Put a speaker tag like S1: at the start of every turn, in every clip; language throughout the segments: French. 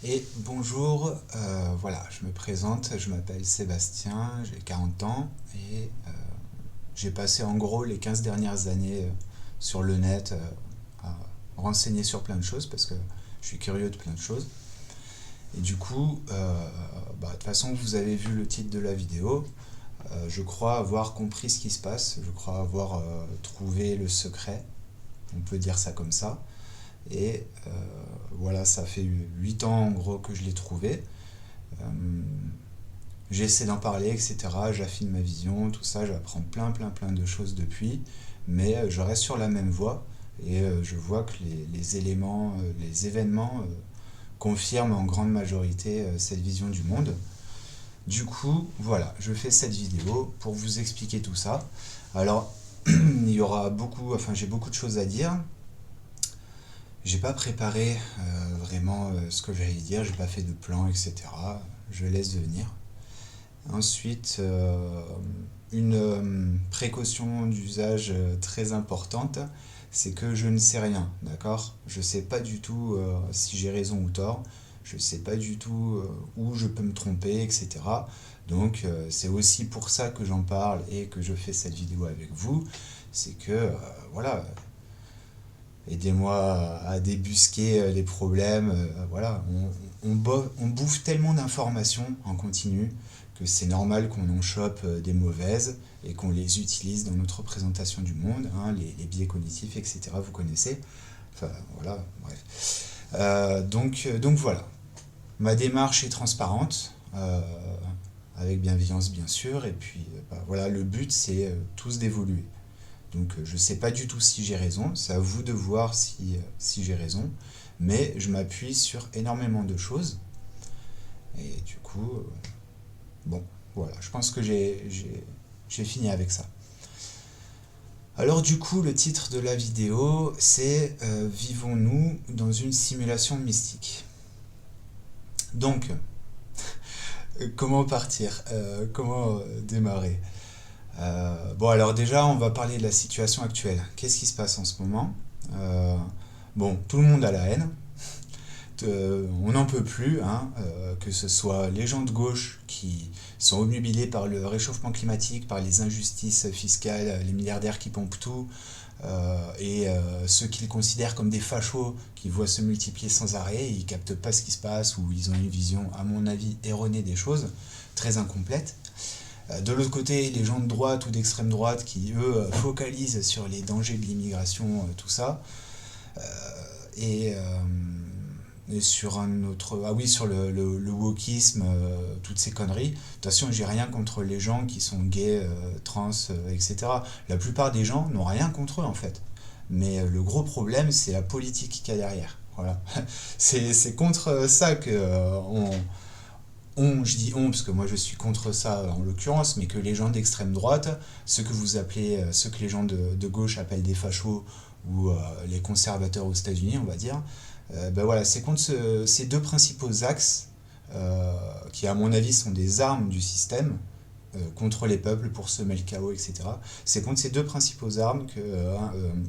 S1: Et bonjour, voilà, je me présente, je m'appelle Sébastien, j'ai 40 ans et j'ai passé en gros les 15 dernières années sur le net à renseigner sur plein de choses parce que je suis curieux de plein de choses. Et du coup, de toute façon, vous avez vu le titre de la vidéo. Je crois avoir compris ce qui se passe, je crois avoir trouvé le secret, on peut dire ça comme ça. Et voilà, ça fait 8 ans en gros que je l'ai trouvé. Euh, J'essaie d'en parler, etc. J'affine ma vision, tout ça, j'apprends plein de choses depuis, mais je reste sur la même voie et je vois que les éléments, les événements confirment en grande majorité cette vision du monde. Du coup, voilà, je fais cette vidéo pour vous expliquer tout ça. Alors, il y aura beaucoup, enfin j'ai beaucoup de choses à dire. J'ai pas préparé vraiment ce que j'allais dire, j'ai pas fait de plan, etc. Je laisse venir. Ensuite, une précaution d'usage très importante, c'est que je ne sais rien, d'accord? Je sais pas du tout si j'ai raison ou tort, je sais pas du tout où je peux me tromper, etc. Donc c'est aussi pour ça que j'en parle et que je fais cette vidéo avec vous, c'est que voilà, aidez-moi à débusquer les problèmes. Voilà, on bouffe tellement d'informations en continu que c'est normal qu'on en chope des mauvaises et qu'on les utilise dans notre représentation du monde, hein, les biais cognitifs, etc. Vous connaissez. Enfin, voilà, bref. Donc voilà, ma démarche est transparente, avec bienveillance bien sûr, et puis voilà, le but c'est tous d'évoluer. Donc je ne sais pas du tout si j'ai raison, c'est à vous de voir si j'ai raison, mais je m'appuie sur énormément de choses, et du coup, bon, voilà, je pense que j'ai fini avec ça. Alors du coup, le titre de la vidéo, c'est Vivons-nous dans une simulation mystique. Donc, comment partir comment démarrer bon, alors déjà, on va parler de la situation actuelle. Qu'est-ce qui se passe en ce moment? Bon, tout le monde a la haine. On n'en peut plus, hein, que ce soit les gens de gauche qui sont obnubilés par le réchauffement climatique, par les injustices fiscales, les milliardaires qui pompent tout, et ceux qu'ils considèrent comme des fachos qui voient se multiplier sans arrêt, et ils captent pas ce qui se passe, ou ils ont une vision, à mon avis, erronée des choses, très incomplète. De l'autre côté, les gens de droite ou d'extrême droite qui, eux, focalisent sur les dangers de l'immigration, tout ça. Et, sur un autre. Ah oui, sur le wokisme, toutes ces conneries. De toute façon, j'ai rien contre les gens qui sont gays, trans, etc. La plupart des gens n'ont rien contre eux, en fait. Mais le gros problème, c'est la politique qu'il y a derrière. Voilà. C'est contre ça que je dis on parce que moi je suis contre ça en l'occurrence, mais que les gens d'extrême droite, ceux que vous appelez, ceux que les gens de gauche appellent des fachos ou les conservateurs aux États-Unis, on va dire, ben voilà, c'est contre ces deux principaux axes qui, à mon avis, sont des armes du système contre les peuples pour semer le chaos, etc. C'est contre ces deux principaux armes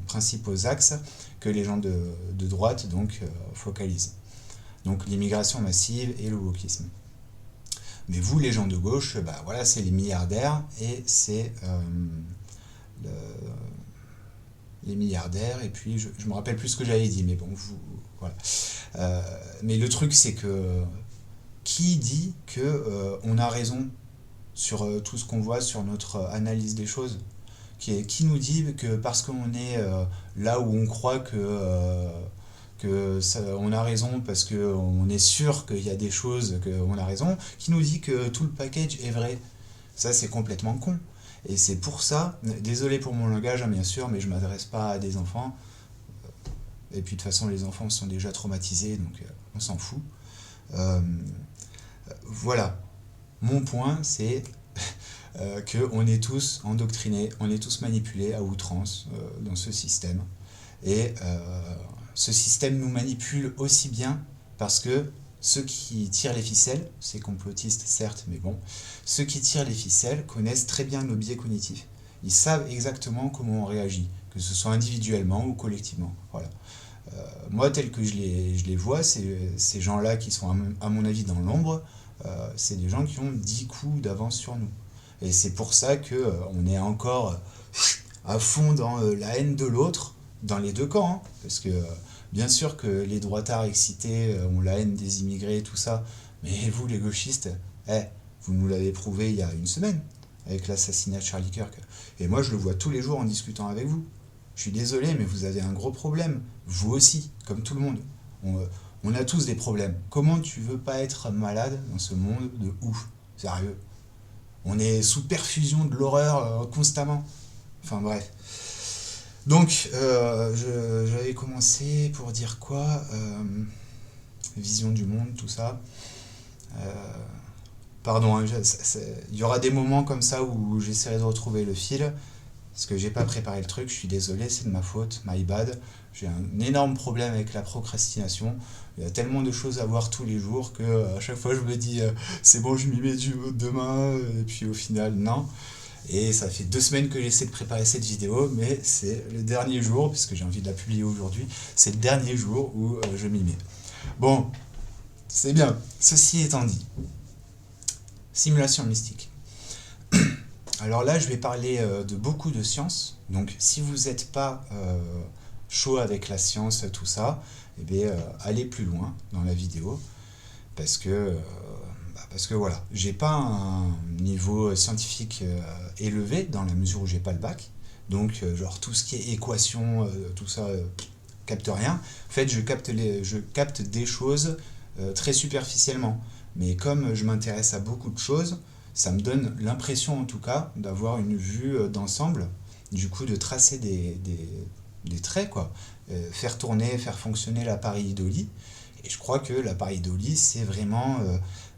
S1: principaux axes que les gens de droite donc focalisent. Donc l'immigration massive et le wokisme. Mais vous, les gens de gauche, bah voilà, c'est les milliardaires et c'est le- les milliardaires. Et puis, je me rappelle plus ce que j'avais dit, mais bon, vous, voilà. Euh, mais le truc, c'est que qui dit que on a raison sur tout ce qu'on voit sur notre analyse des choses? Qui nous dit que parce qu'on est là où on croit que ça, on a raison parce qu'on est sûr qu'il y a des choses qu'on a raison, qui nous dit que tout le package est vrai? Ça, c'est complètement con. Et c'est pour ça, désolé pour mon langage, hein, bien sûr, mais je ne m'adresse pas à des enfants. Et puis de toute façon, les enfants sont déjà traumatisés, donc on s'en fout. Euh, voilà. Mon point, c'est qu'on est tous endoctrinés, on est tous manipulés à outrance dans ce système. Et ce système nous manipule aussi bien parce que ceux qui tirent les ficelles, c'est complotiste certes, mais bon, ceux qui tirent les ficelles connaissent très bien nos biais cognitifs. Ils savent exactement comment on réagit, que ce soit individuellement ou collectivement. Voilà. Moi, tel que je les vois, ces gens-là qui sont à mon avis dans l'ombre, c'est des gens qui ont 10 coups d'avance sur nous. Et c'est pour ça que on est encore à fond dans la haine de l'autre, dans les deux camps, hein. Parce que bien sûr que les droitards excités ont la haine des immigrés et tout ça, mais vous, les gauchistes, eh, vous nous l'avez prouvé il y a une semaine, avec l'assassinat de Charlie Kirk. Et moi, je le vois tous les jours en discutant avec vous. Je suis désolé, mais vous avez un gros problème. Vous aussi, comme tout le monde. On a tous des problèmes. Comment tu veux pas être malade dans ce monde de ouf? Sérieux. On est sous perfusion de l'horreur constamment. Enfin bref. Donc, j'avais commencé pour dire quoi vision du monde, tout ça. Euh, Pardon, hein, il y aura des moments comme ça où j'essaierai de retrouver le fil. Parce que j'ai pas préparé le truc, je suis désolé, c'est de ma faute, my bad. J'ai un énorme problème avec la procrastination. Il y a tellement de choses à voir tous les jours que à chaque fois je me dis c'est bon, je m'y mets demain, et puis au final, non. Et ça fait 2 semaines que j'essaie de préparer cette vidéo, mais c'est le dernier jour, puisque j'ai envie de la publier aujourd'hui, c'est le dernier jour où je m'y mets. Bon, c'est bien. Ceci étant dit, simulation mystique. Alors là, je vais parler de beaucoup de sciences. Donc, si vous n'êtes pas chaud avec la science, tout ça, eh bien, allez plus loin dans la vidéo. Parce que voilà, j'ai pas un niveau scientifique élevé dans la mesure où j'ai pas le bac. Donc, genre tout ce qui est équation, tout ça, capte rien. En fait, je capte des choses très superficiellement. Mais comme je m'intéresse à beaucoup de choses, ça me donne l'impression en tout cas d'avoir une vue d'ensemble, du coup de tracer des traits, quoi. Faire tourner, faire fonctionner l'appareil Dolly. Et je crois que l'appareil Dolly, c'est vraiment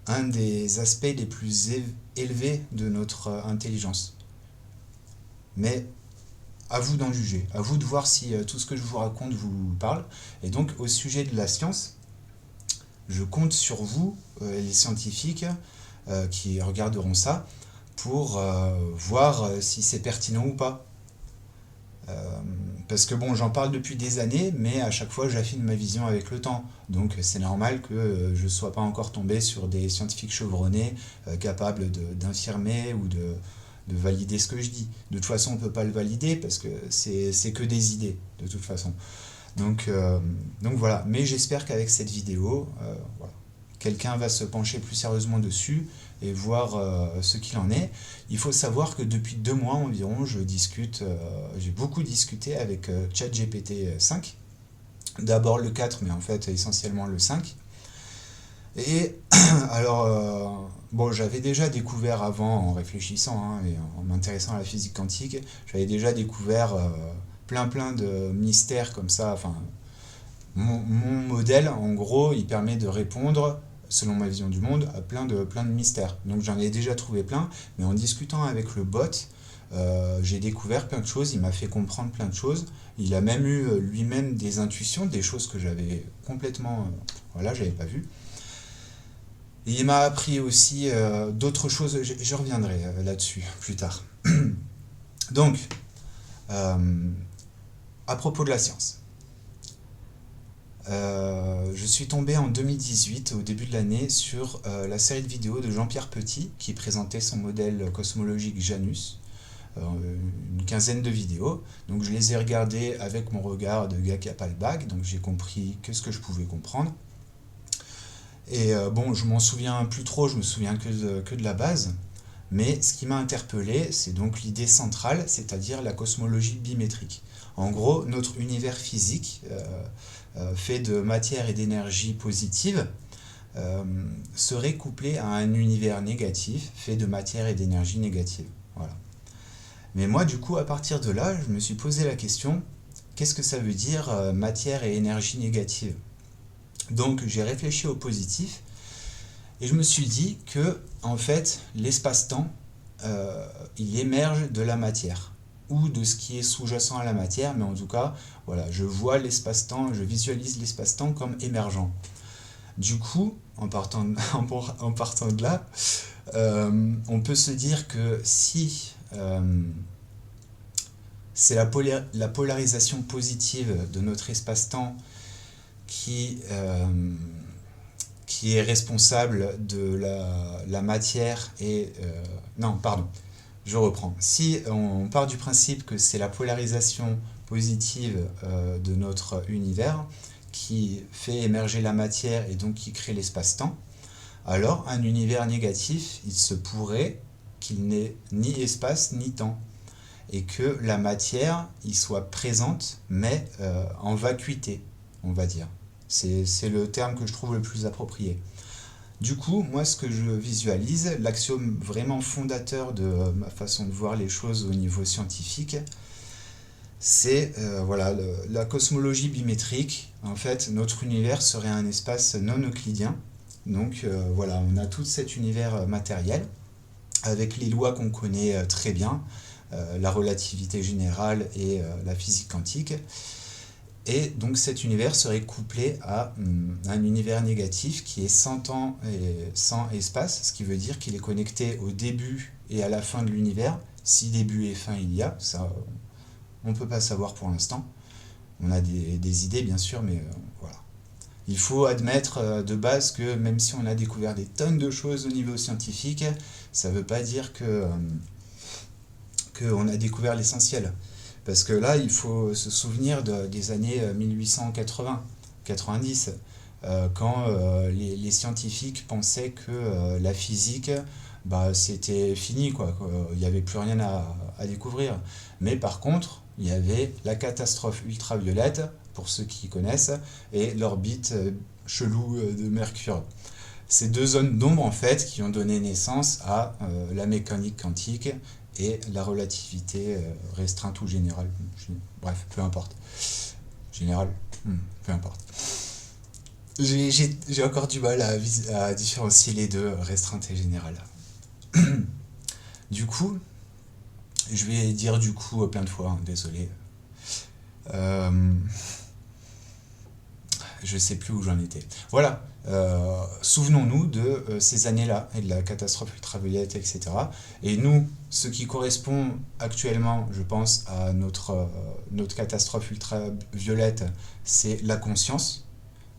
S1: un des aspects les plus élevés de notre intelligence. Mais à vous d'en juger, à vous de voir si tout ce que je vous raconte vous parle. Et donc au sujet de la science, je compte sur vous, les scientifiques, qui regarderont ça, pour voir si c'est pertinent ou pas. Parce que bon, j'en parle depuis des années, mais à chaque fois j'affine ma vision avec le temps. Donc c'est normal que je ne sois pas encore tombé sur des scientifiques chevronnés capables d'infirmer ou de valider ce que je dis. De toute façon, on ne peut pas le valider parce que c'est que des idées, de toute façon. Donc voilà, mais j'espère qu'avec cette vidéo, voilà, quelqu'un va se pencher plus sérieusement dessus et voir ce qu'il en est. Il faut savoir que depuis 2 mois environ, j'ai beaucoup discuté avec ChatGPT 5. D'abord le 4, mais en fait essentiellement le 5. Et alors, bon, j'avais déjà découvert avant, en réfléchissant et en m'intéressant à la physique quantique, j'avais déjà découvert plein de mystères comme ça. Enfin, mon modèle, en gros, il permet de répondre, selon ma vision du monde, à plein de mystères. Donc j'en ai déjà trouvé plein, mais en discutant avec le bot, j'ai découvert plein de choses, il m'a fait comprendre plein de choses. Il a même eu lui-même des intuitions, des choses que j'avais complètement, voilà, j'avais pas vues. Et il m'a appris aussi d'autres choses, je reviendrai là-dessus plus tard. Donc, à propos de la science. Je suis tombé en 2018, au début de l'année, sur la série de vidéos de Jean-Pierre Petit, qui présentait son modèle cosmologique Janus, une quinzaine de vidéos. Donc je les ai regardées avec mon regard de gars qui n'a pas le bac, donc j'ai compris que ce que je pouvais comprendre. Et bon, je m'en souviens plus trop, je me souviens que de la base. Mais ce qui m'a interpellé, c'est donc l'idée centrale, c'est-à-dire la cosmologie bimétrique. En gros, notre univers physique, fait de matière et d'énergie positive, serait couplé à un univers négatif, fait de matière et d'énergie négative. Voilà. Mais moi, du coup, à partir de là, je me suis posé la question, qu'est-ce que ça veut dire matière et énergie négative? Donc j'ai réfléchi au positif, et je me suis dit que, en fait, l'espace-temps, il émerge de la matière, ou de ce qui est sous-jacent à la matière, mais en tout cas, voilà, je vois l'espace-temps, je visualise l'espace-temps comme émergent. Du coup, en partant de là, on peut se dire que si c'est la polarisation positive de notre espace-temps qui est responsable de la matière et... non, pardon, je reprends. Si on part du principe que c'est la polarisation positive de notre univers qui fait émerger la matière et donc qui crée l'espace-temps, alors un univers négatif, il se pourrait qu'il n'ait ni espace ni temps et que la matière y soit présente mais en vacuité, on va dire. C'est le terme que je trouve le plus approprié. Du coup, moi ce que je visualise, l'axiome vraiment fondateur de ma façon de voir les choses au niveau scientifique, c'est voilà, la cosmologie bimétrique. En fait, notre univers serait un espace non euclidien. Donc voilà, on a tout cet univers matériel avec les lois qu'on connaît très bien, la relativité générale et la physique quantique. Et donc cet univers serait couplé à un univers négatif qui est sans temps et sans espace, ce qui veut dire qu'il est connecté au début et à la fin de l'univers. Si début et fin il y a, ça on ne peut pas savoir pour l'instant. On a des idées bien sûr, mais voilà. Il faut admettre de base que même si on a découvert des tonnes de choses au niveau scientifique, ça ne veut pas dire qu'on a découvert l'essentiel. Parce que là, il faut se souvenir des années 1880-90, quand les scientifiques pensaient que la physique, c'était fini, quoi. Il n'y avait plus rien à découvrir. Mais par contre, il y avait la catastrophe ultraviolette, pour ceux qui connaissent, et l'orbite chelou de Mercure. Ces deux zones d'ombre, en fait, qui ont donné naissance à la mécanique quantique et la relativité restreinte ou générale. Bref, peu importe. Générale, peu importe. J'ai encore du mal à différencier les deux, restreinte et générale. Du coup, je vais dire du coup plein de fois, désolé. Je sais plus où j'en étais. Voilà, souvenons-nous de ces années-là et de la catastrophe ultraviolette, etc. Et nous, ce qui correspond actuellement, je pense, à notre catastrophe ultraviolette, c'est la conscience,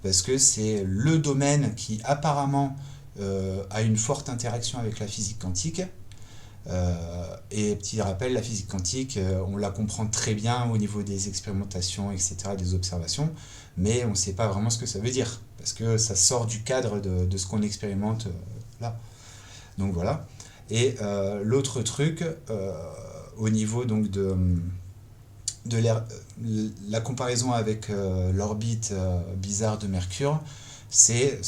S1: parce que c'est le domaine qui apparemment a une forte interaction avec la physique quantique. Et petit rappel, la physique quantique, on la comprend très bien au niveau des expérimentations, etc., des observations, mais on ne sait pas vraiment ce que ça veut dire, parce que ça sort du cadre de ce qu'on expérimente là. Donc voilà. Et l'autre truc, au niveau donc de la comparaison avec l'orbite bizarre de Mercure, c'est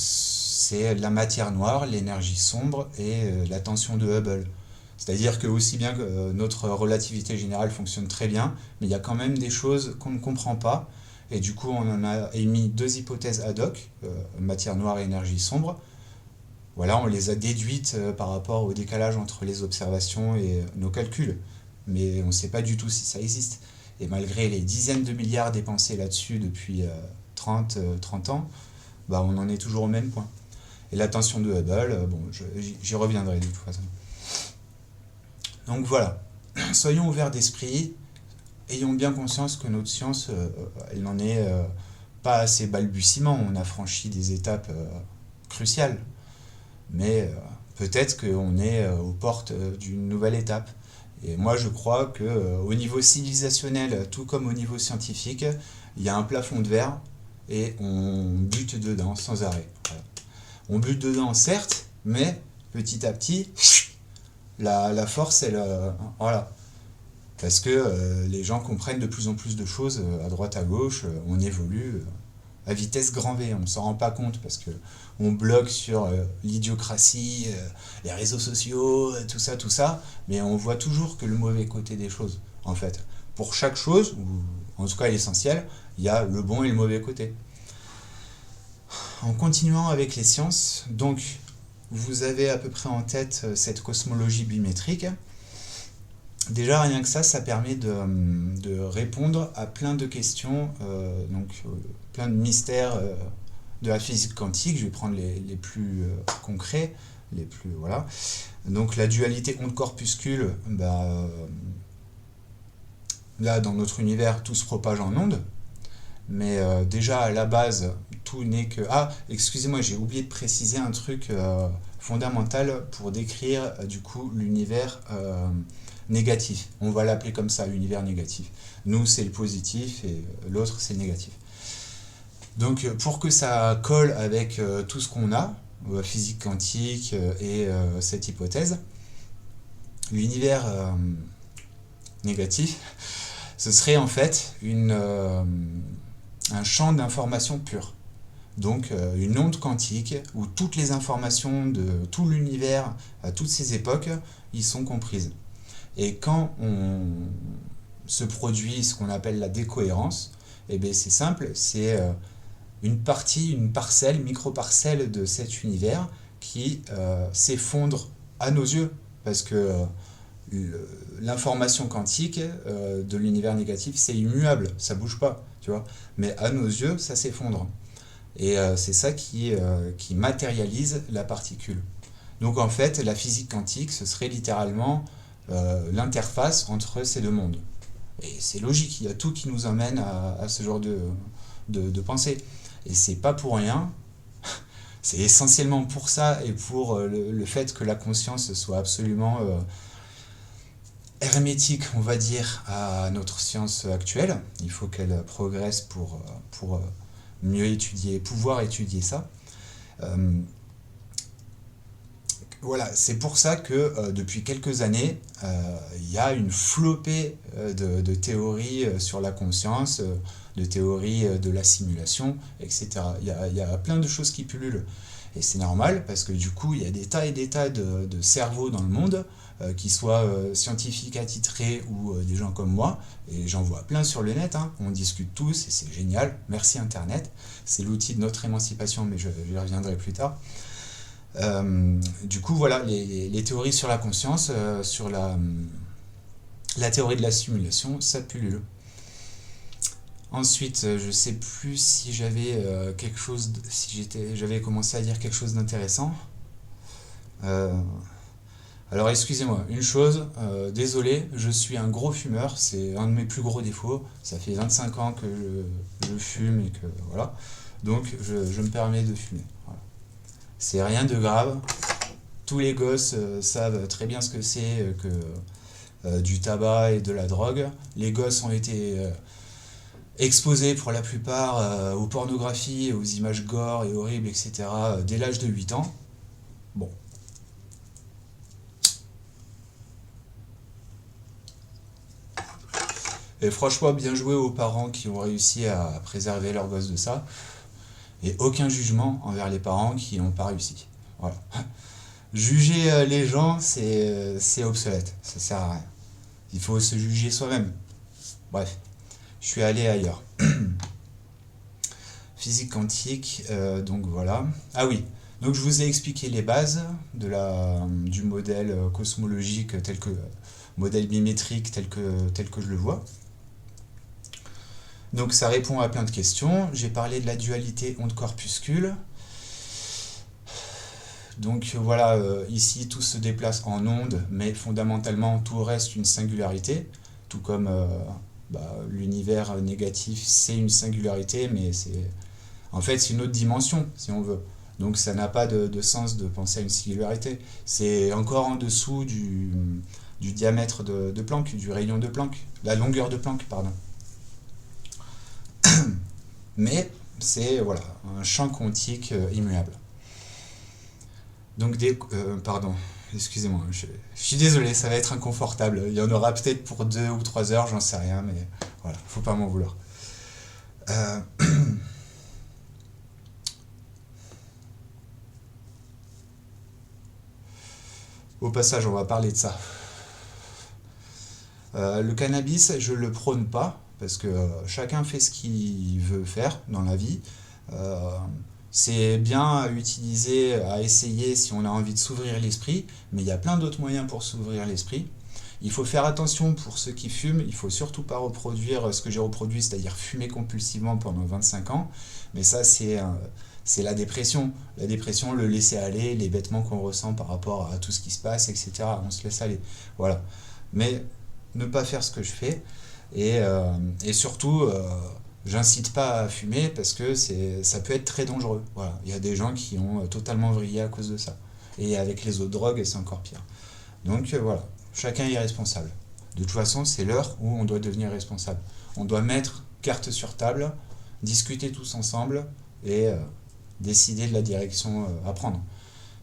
S1: la matière noire, l'énergie sombre et la tension de Hubble. C'est-à-dire que aussi bien que notre relativité générale fonctionne très bien, mais il y a quand même des choses qu'on ne comprend pas. Et du coup, on en a émis deux hypothèses ad hoc, matière noire et énergie sombre. Voilà, on les a déduites par rapport au décalage entre les observations et nos calculs. Mais on ne sait pas du tout si ça existe. Et malgré les dizaines de milliards dépensés là-dessus depuis 30 ans, on en est toujours au même point. Et la tension de Hubble, j'y reviendrai de toute façon. Donc voilà, soyons ouverts d'esprit, ayons bien conscience que notre science, elle n'en est pas à ses balbutiements, on a franchi des étapes cruciales, mais peut-être qu'on est aux portes d'une nouvelle étape. Et moi je crois qu'au niveau civilisationnel, tout comme au niveau scientifique, il y a un plafond de verre et on bute dedans sans arrêt. Voilà. On bute dedans certes, mais petit à petit... La force, elle, voilà. Parce que les gens comprennent de plus en plus de choses à droite à gauche, on évolue à vitesse grand V, on ne s'en rend pas compte parce que on bloque sur l'idiocratie, les réseaux sociaux, tout ça, mais on voit toujours que le mauvais côté des choses, en fait. Pour chaque chose, ou en tout cas l'essentiel, il y a le bon et le mauvais côté. En continuant avec les sciences, donc, vous avez à peu près en tête cette cosmologie bimétrique. Déjà, rien que ça permet de répondre à plein de questions, plein de mystères de la physique quantique. Je vais prendre les plus concrets, les plus voilà. Donc la dualité onde-corpuscule, là dans notre univers, tout se propage en ondes. Mais déjà à la base, tout n'est que... Ah, excusez-moi, j'ai oublié de préciser un truc fondamental pour décrire du coup l'univers négatif. On va l'appeler comme ça, l'univers négatif. Nous, c'est le positif et l'autre, c'est le négatif. Donc, pour que ça colle avec tout ce qu'on a, physique quantique et cette hypothèse, l'univers négatif, ce serait en fait un champ d'information pure. Donc une onde quantique où toutes les informations de tout l'univers à toutes ces époques y sont comprises. Et quand on se produit ce qu'on appelle la décohérence, eh bien c'est simple, c'est une partie, une parcelle, micro-parcelle de cet univers qui s'effondre à nos yeux, parce que l'information quantique de l'univers négatif, c'est immuable, ça bouge pas, tu vois. Mais à nos yeux, ça s'effondre. Et c'est ça qui matérialise la particule. Donc en fait, la physique quantique, ce serait littéralement l'interface entre ces deux mondes. Et c'est logique, il y a tout qui nous emmène à ce genre de pensée. Et c'est pas pour rien, c'est essentiellement pour ça et pour le fait que la conscience soit absolument hermétique, on va dire, à notre science actuelle. Il faut qu'elle progresse pour mieux étudier, pouvoir étudier ça. Voilà, c'est pour ça que depuis quelques années, il y a une flopée de théories sur la conscience, de théories de la simulation, etc. Il y a plein de choses qui pullulent. Et c'est normal parce que du coup, il y a des tas et des tas de cerveaux dans le monde, qui soient scientifiques attitrés ou des gens comme moi. Et j'en vois plein sur le net, hein. On discute tous et c'est génial. Merci Internet. C'est l'outil de notre émancipation, mais j'y reviendrai plus tard. Du coup, voilà, les théories sur la conscience, sur la théorie de la simulation, ça pullule. Ensuite, je sais plus si j'avais quelque chose, si j'avais commencé à dire quelque chose d'intéressant. Alors excusez-moi, une chose, désolé, je suis un gros fumeur, c'est un de mes plus gros défauts. Ça fait 25 ans que je fume et que voilà. Donc je me permets de fumer. Voilà. C'est rien de grave. Tous les gosses savent très bien ce que c'est que du tabac et de la drogue. Les gosses ont été exposés pour la plupart aux pornographies, aux images gore et horribles, etc. Dès l'âge de 8 ans. Bon. Et franchement, bien joué aux parents qui ont réussi à préserver leurs gosses de ça. Et aucun jugement envers les parents qui n'ont pas réussi. Voilà. Juger les gens, c'est obsolète. Ça sert à rien. Il faut se juger soi-même. Bref, je suis allé ailleurs. Physique quantique, donc voilà. Ah oui, donc je vous ai expliqué les bases du modèle cosmologique modèle bimétrique tel que je le vois. Donc ça répond à plein de questions. J'ai parlé de la dualité onde-corpuscule. Donc voilà, ici tout se déplace en ondes, mais fondamentalement tout reste une singularité, tout comme l'univers négatif c'est une singularité, mais en fait c'est une autre dimension si on veut. Donc ça n'a pas de sens de penser à une singularité. C'est encore en dessous du diamètre de Planck, du rayon de Planck, la longueur de Planck, pardon. Mais c'est voilà, un champ quantique immuable. Donc pardon, excusez-moi, je suis désolé, ça va être inconfortable. Il y en aura peut-être pour 2 ou 3 heures, j'en sais rien, mais voilà, faut pas m'en vouloir. Au passage, on va parler de ça. Le cannabis, je le prône pas, parce que chacun fait ce qu'il veut faire dans la vie. C'est bien à utiliser, à essayer si on a envie de s'ouvrir l'esprit, mais il y a plein d'autres moyens pour s'ouvrir l'esprit. Il faut faire attention pour ceux qui fument, il ne faut surtout pas reproduire ce que j'ai reproduit, c'est-à-dire fumer compulsivement pendant 25 ans. Mais ça, c'est la dépression. La dépression, le laisser aller, les bêtements qu'on ressent par rapport à tout ce qui se passe, etc. On se laisse aller. Voilà. Mais ne pas faire ce que je fais. Et surtout, J'incite pas à fumer parce que ça peut être très dangereux. Voilà. Il y a des gens qui ont totalement vrillé à cause de ça. Et avec les autres drogues, c'est encore pire. Donc voilà, chacun est responsable. De toute façon, c'est l'heure où on doit devenir responsable. On doit mettre carte sur table, discuter tous ensemble et décider de la direction à prendre.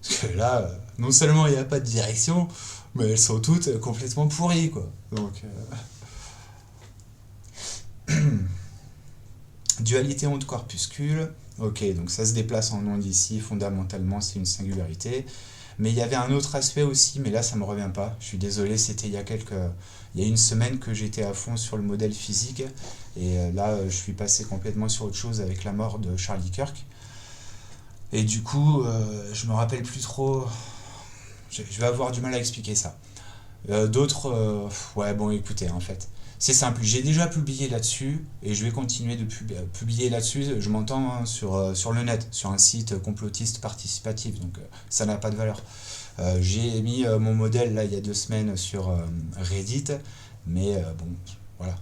S1: Parce que là, non seulement il n'y a pas de direction, mais elles sont toutes complètement pourries, quoi. Donc, dualité onde-corpuscule. Ok, donc ça se déplace en onde ici, fondamentalement c'est une singularité. Mais il y avait un autre aspect aussi, mais là ça me revient pas. Je suis désolé, c'était il y a une semaine que j'étais à fond sur le modèle physique. Et là, je suis passé complètement sur autre chose avec la mort de Charlie Kirk. Et du coup, je me rappelle plus trop. Je vais avoir du mal à expliquer ça. D'autres, ouais, bon, écoutez, en fait, c'est simple. J'ai déjà publié là-dessus et je vais continuer de publier là-dessus. Je m'entends hein, sur le net, sur un site complotiste participatif, donc ça n'a pas de valeur. J'ai mis mon modèle là il y a 2 semaines sur Reddit, mais bon, voilà,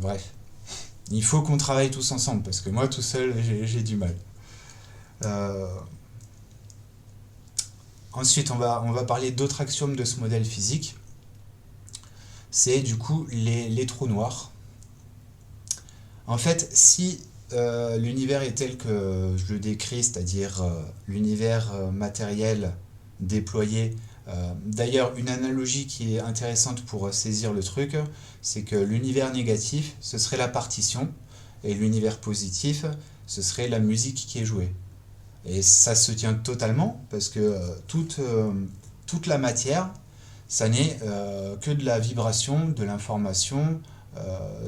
S1: bref. Il faut qu'on travaille tous ensemble parce que moi tout seul j'ai du mal. Euh, Ensuite, on va parler d'autres axiomes de ce modèle physique. C'est du coup les trous noirs. En fait, si l'univers est tel que je le décris, c'est-à-dire l'univers matériel déployé, d'ailleurs, une analogie qui est intéressante pour saisir le truc, c'est que l'univers négatif, ce serait la partition, et l'univers positif, ce serait la musique qui est jouée. Et ça se tient totalement, parce que toute la matière, ça n'est que de la vibration, de l'information,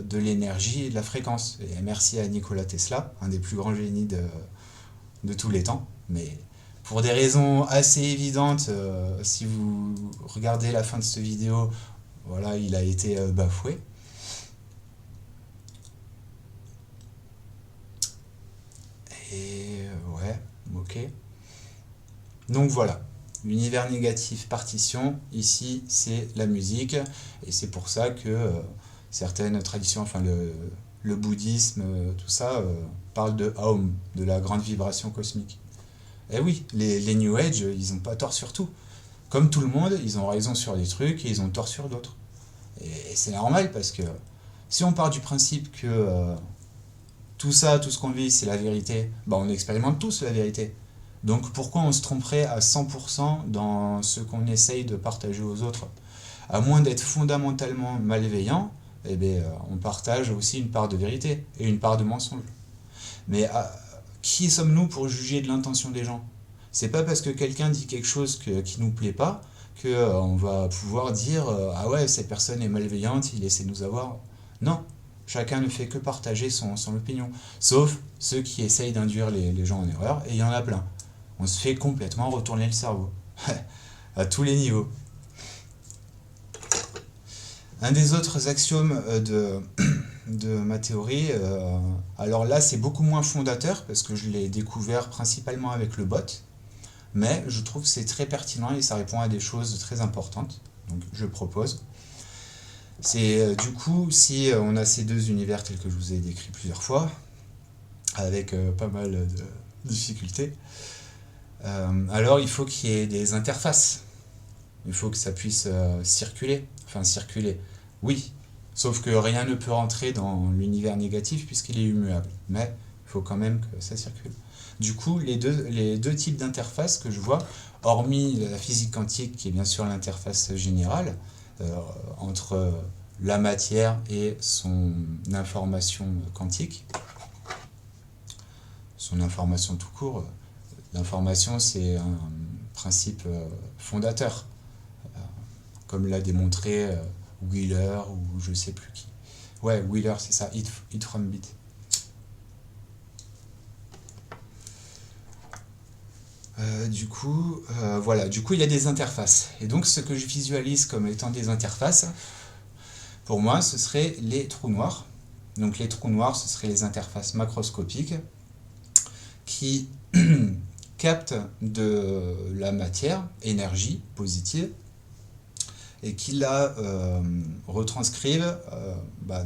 S1: de l'énergie et de la fréquence. Et merci à Nikola Tesla, un des plus grands génies de tous les temps. Mais pour des raisons assez évidentes, si vous regardez la fin de cette vidéo, voilà, il a été bafoué. Et ouais, ok. Donc voilà, l'univers négatif partition, ici c'est la musique, et c'est pour ça que certaines traditions, enfin le bouddhisme, tout ça, parle de Aum, de la grande vibration cosmique. Eh oui, les New Age, ils n'ont pas tort sur tout. Comme tout le monde, ils ont raison sur des trucs et ils ont tort sur d'autres. Et c'est normal parce que si on part du principe que tout ça, tout ce qu'on vit, c'est la vérité, bah on expérimente tous la vérité. Donc pourquoi on se tromperait à 100% dans ce qu'on essaye de partager aux autres? À moins d'être fondamentalement malveillant, eh bien, on partage aussi une part de vérité et une part de mensonge. Mais qui sommes-nous pour juger de l'intention des gens? C'est pas parce que quelqu'un dit quelque chose qui nous plaît pas que on va pouvoir dire ah ouais, cette personne est malveillante, il essaie de nous avoir. Non, chacun ne fait que partager son opinion. Sauf ceux qui essayent d'induire les gens en erreur, et il y en a plein. On se fait complètement retourner le cerveau. À tous les niveaux. Un des autres axiomes de ma théorie, alors là c'est beaucoup moins fondateur parce que je l'ai découvert principalement avec le bot, mais je trouve que c'est très pertinent et ça répond à des choses très importantes, donc je propose. C'est du coup, si on a ces deux univers tels que je vous ai décrits plusieurs fois, avec pas mal de difficultés, alors il faut qu'il y ait des interfaces. Il faut que ça puisse circuler. Enfin, circuler, oui. Sauf que rien ne peut rentrer dans l'univers négatif puisqu'il est immuable. Mais il faut quand même que ça circule. Du coup, les deux types d'interfaces que je vois, hormis la physique quantique qui est bien sûr l'interface générale, entre la matière et son information quantique, son information tout court, l'information c'est un principe fondateur, comme l'a démontré Wheeler ou je sais plus qui. Ouais, Wheeler, c'est ça, Hit from Bit. Voilà, du coup, il y a des interfaces. Et donc, ce que je visualise comme étant des interfaces, pour moi, ce serait les trous noirs. Donc, les trous noirs, ce seraient les interfaces macroscopiques qui captent de la matière, énergie positive, et qui la retranscrivent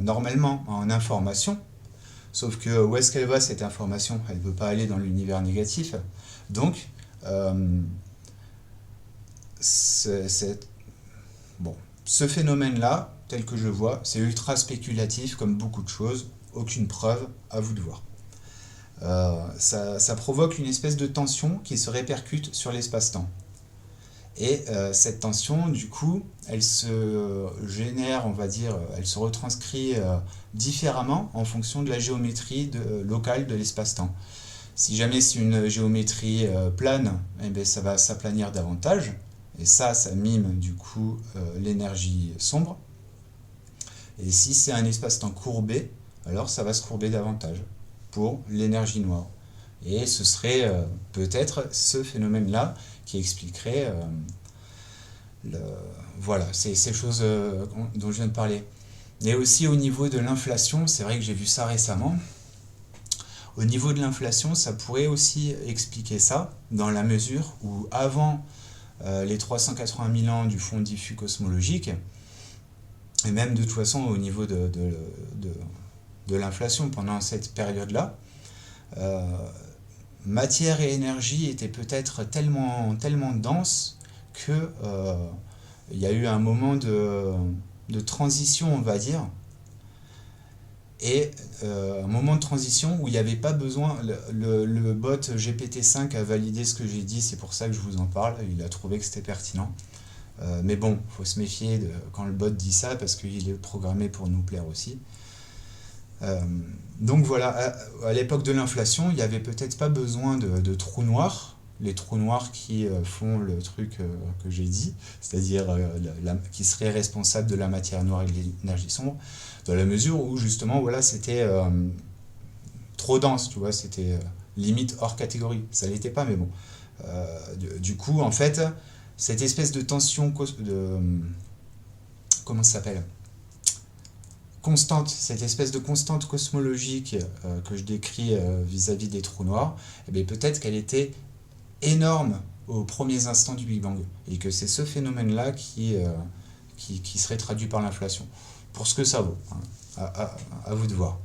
S1: normalement en information, Sauf que où est-ce qu'elle va cette information? Elle ne peut pas aller dans l'univers négatif. Donc, c'est, bon, ce phénomène-là, tel que je le vois, c'est ultra spéculatif comme beaucoup de choses, aucune preuve, à vous de voir. Ça provoque une espèce de tension qui se répercute sur l'espace-temps. Et cette tension, du coup, elle se génère, on va dire, elle se retranscrit différemment en fonction de la géométrie locale de l'espace-temps. Si jamais c'est une géométrie plane, eh bien, ça va s'aplanir davantage. Et ça mime du coup l'énergie sombre. Et si c'est un espace-temps courbé, alors ça va se courber davantage pour l'énergie noire. Et ce serait peut-être ce phénomène-là qui expliquerait voilà, ces choses dont je viens de parler. Et aussi au niveau de l'inflation, c'est vrai que j'ai vu ça récemment. Au niveau de l'inflation, ça pourrait aussi expliquer ça, dans la mesure où avant les 380 000 ans du fond diffus cosmologique, et même de toute façon au niveau de l'inflation pendant cette période-là, matière et énergie étaient peut-être tellement denses que il y a eu un moment de transition, on va dire, et un moment de transition où il n'y avait pas besoin, le bot GPT-5 a validé ce que j'ai dit, c'est pour ça que je vous en parle, il a trouvé que c'était pertinent. Mais bon, il faut se méfier quand le bot dit ça, parce qu'il est programmé pour nous plaire aussi. Donc voilà, à l'époque de l'inflation, il n'y avait peut-être pas besoin de trous noirs, les trous noirs qui font le truc que j'ai dit, c'est-à-dire qui seraient responsables de la matière noire et de l'énergie sombre, dans la mesure où justement voilà, c'était trop dense, tu vois, c'était limite hors catégorie. Ça l'était pas, mais bon. Du coup, en fait, cette espèce de tension comment ça s'appelle, constante, cette espèce de constante cosmologique que je décris vis-à-vis des trous noirs, eh bien, peut-être qu'elle était énorme aux premiers instants du Big Bang, et que c'est ce phénomène-là qui serait traduit par l'inflation. Pour ce que ça vaut, hein. À vous de voir.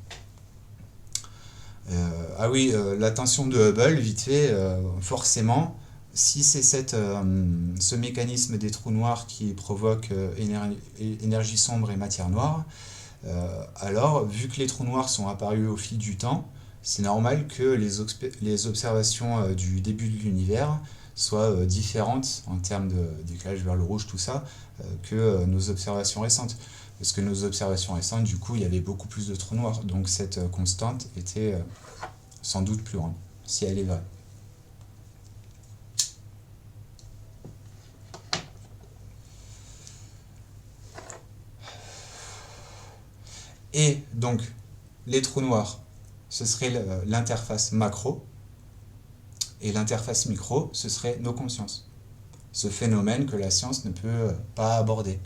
S1: Ah oui, la tension de Hubble, vite fait, forcément, si c'est ce mécanisme des trous noirs qui provoque énergie sombre et matière noire, alors, vu que les trous noirs sont apparus au fil du temps, c'est normal que les observations du début de l'univers soient différentes en termes de décalage vers le rouge, tout ça, que nos observations récentes. Parce que nos observations récentes, du coup, il y avait beaucoup plus de trous noirs. Donc cette constante était sans doute plus grande, si elle est vraie. Et donc, les trous noirs, ce serait l'interface macro, et l'interface micro, ce serait nos consciences. Ce phénomène que la science ne peut pas aborder.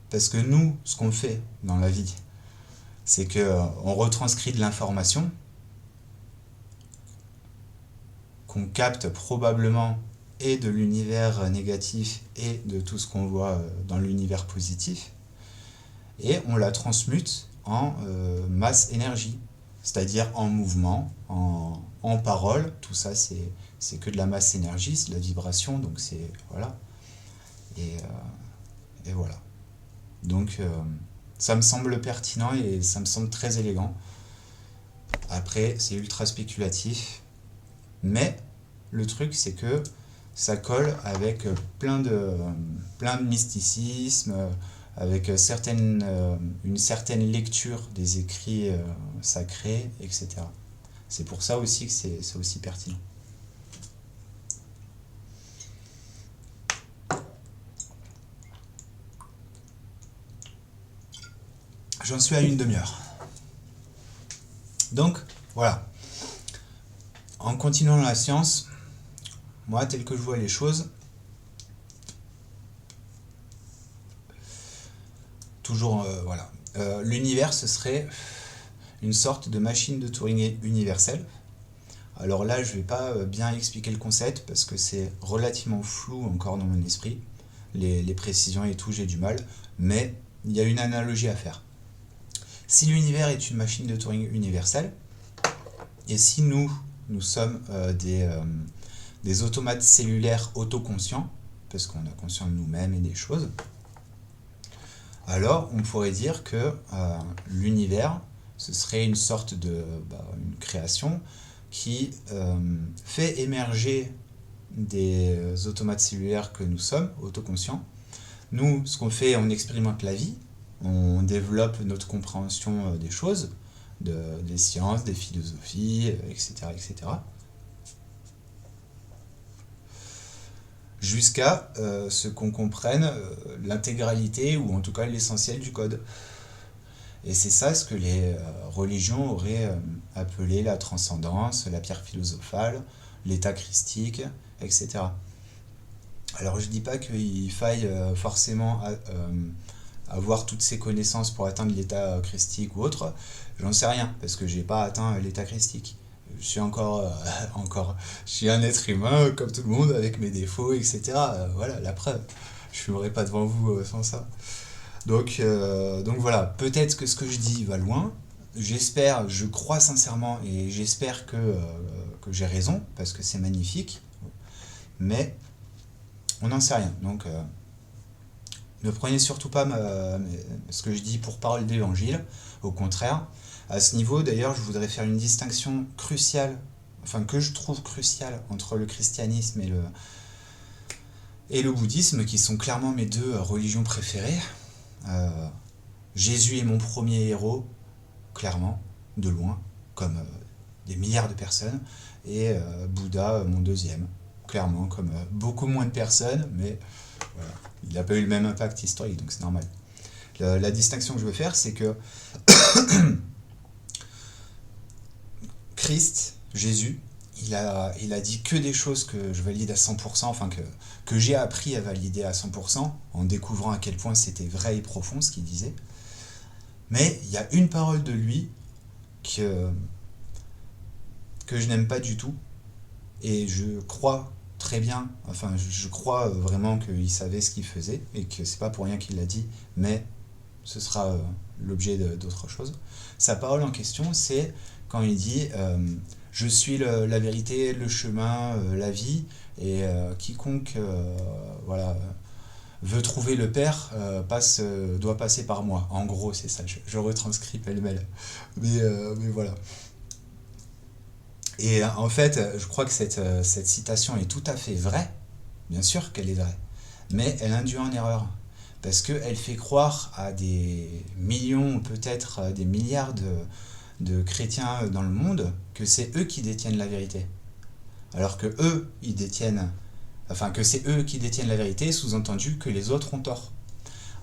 S1: Parce que nous, ce qu'on fait dans la vie, c'est qu'on retranscrit de l'information qu'on capte probablement et de l'univers négatif et de tout ce qu'on voit dans l'univers positif, et on la transmute en masse énergie, c'est-à-dire en mouvement, en parole. Tout ça c'est que de la masse énergie, c'est de la vibration, donc c'est voilà, et voilà. Donc ça me semble pertinent et ça me semble très élégant. Après, c'est ultra spéculatif, mais le truc c'est que ça colle avec plein de mysticisme, avec une certaine lecture des écrits sacrés, etc. C'est pour ça aussi que c'est aussi pertinent. J'en suis à une demi-heure. Donc, voilà. En continuant la science, moi, tel que je vois les choses, toujours, voilà. L'univers, ce serait une sorte de machine de Turing universelle. Alors là, je ne vais pas bien expliquer le concept parce que c'est relativement flou encore dans mon esprit. Les précisions et tout, j'ai du mal. Mais il y a une analogie à faire. Si l'univers est une machine de Turing universelle, et si nous sommes des automates cellulaires autoconscients, parce qu'on a conscience de nous-mêmes et des choses, alors on pourrait dire que l'univers, ce serait une sorte une création qui fait émerger des automates cellulaires que nous sommes, autoconscients. Nous, ce qu'on fait, on expérimente la vie, on développe notre compréhension des choses, des sciences, des philosophies, etc., etc. Jusqu'à ce qu'on comprenne l'intégralité, ou en tout cas l'essentiel du code. Et c'est ça ce que les religions auraient appelé la transcendance, la pierre philosophale, l'état christique, etc. Alors je dis pas qu'il faille forcément avoir toutes ces connaissances pour atteindre l'état christique ou autre, j'en sais rien, parce que j'ai pas atteint l'état christique. Je suis je suis un être humain comme tout le monde avec mes défauts, etc. Voilà, la preuve. Je ne serai pas devant vous sans ça. Donc voilà, peut-être que ce que je dis va loin. J'espère, je crois sincèrement et j'espère que j'ai raison, parce que c'est magnifique. Mais on n'en sait rien. Donc ne prenez surtout pas ce que je dis pour parole d'évangile. Au contraire, à ce niveau, d'ailleurs, je voudrais faire une distinction cruciale, enfin que je trouve cruciale, entre le christianisme et le bouddhisme, qui sont clairement mes deux religions préférées. Jésus est mon premier héros, clairement, de loin, comme des milliards de personnes, et Bouddha mon deuxième, clairement, comme beaucoup moins de personnes, mais voilà, il n'a pas eu le même impact historique, donc c'est normal. La distinction que je veux faire, c'est que Christ, Jésus, il a dit que des choses que je valide à 100%, enfin que j'ai appris à valider à 100%, en découvrant à quel point c'était vrai et profond ce qu'il disait. Mais il y a une parole de lui que je n'aime pas du tout, et je crois très bien, enfin je crois vraiment qu'il savait ce qu'il faisait, et que c'est pas pour rien qu'il l'a dit, mais ce sera l'objet d'autre chose. Sa parole en question, c'est quand il dit je suis la vérité, le chemin, la vie, et quiconque veut trouver le Père doit passer par moi. En gros, c'est ça, je retranscris pêle-mêle. Mais voilà. Et en fait, je crois que cette citation est tout à fait vraie, bien sûr qu'elle est vraie, mais elle induit en erreur, parce qu'elle fait croire à des millions, peut-être des milliards de chrétiens dans le monde, que c'est eux qui détiennent la vérité. Alors que c'est eux qui détiennent la vérité, sous-entendu que les autres ont tort.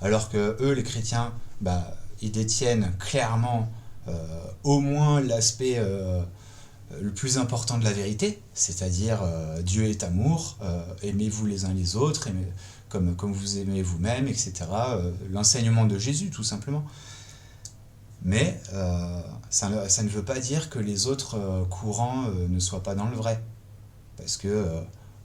S1: Alors que eux, les chrétiens, ils détiennent clairement au moins l'aspect le plus important de la vérité, c'est-à-dire Dieu est amour, aimez-vous les uns les autres, comme vous aimez vous-même, etc. L'enseignement de Jésus, tout simplement. Mais ça ne veut pas dire que les autres courants ne soient pas dans le vrai. Parce que,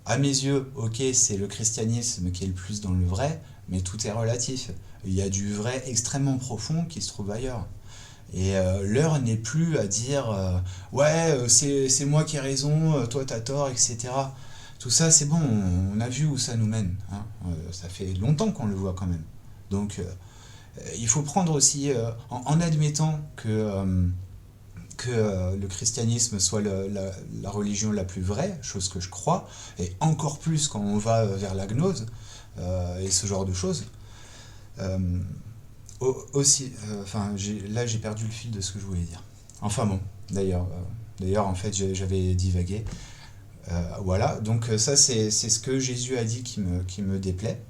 S1: à mes yeux, ok, c'est le christianisme qui est le plus dans le vrai, mais tout est relatif. Il y a du vrai extrêmement profond qui se trouve ailleurs. Et l'heure n'est plus à dire ouais, c'est moi qui ai raison, toi t'as tort, etc. Tout ça, c'est bon, on a vu où ça nous mène. Hein. Ça fait longtemps qu'on le voit quand même. Donc, il faut prendre aussi, en admettant que le christianisme soit la religion la plus vraie, chose que je crois, et encore plus quand on va vers la gnose et ce genre de choses. Aussi, là j'ai perdu le fil de ce que je voulais dire. Enfin bon, d'ailleurs en fait j'avais divagué. Voilà, donc ça c'est ce que Jésus a dit qui me déplaît,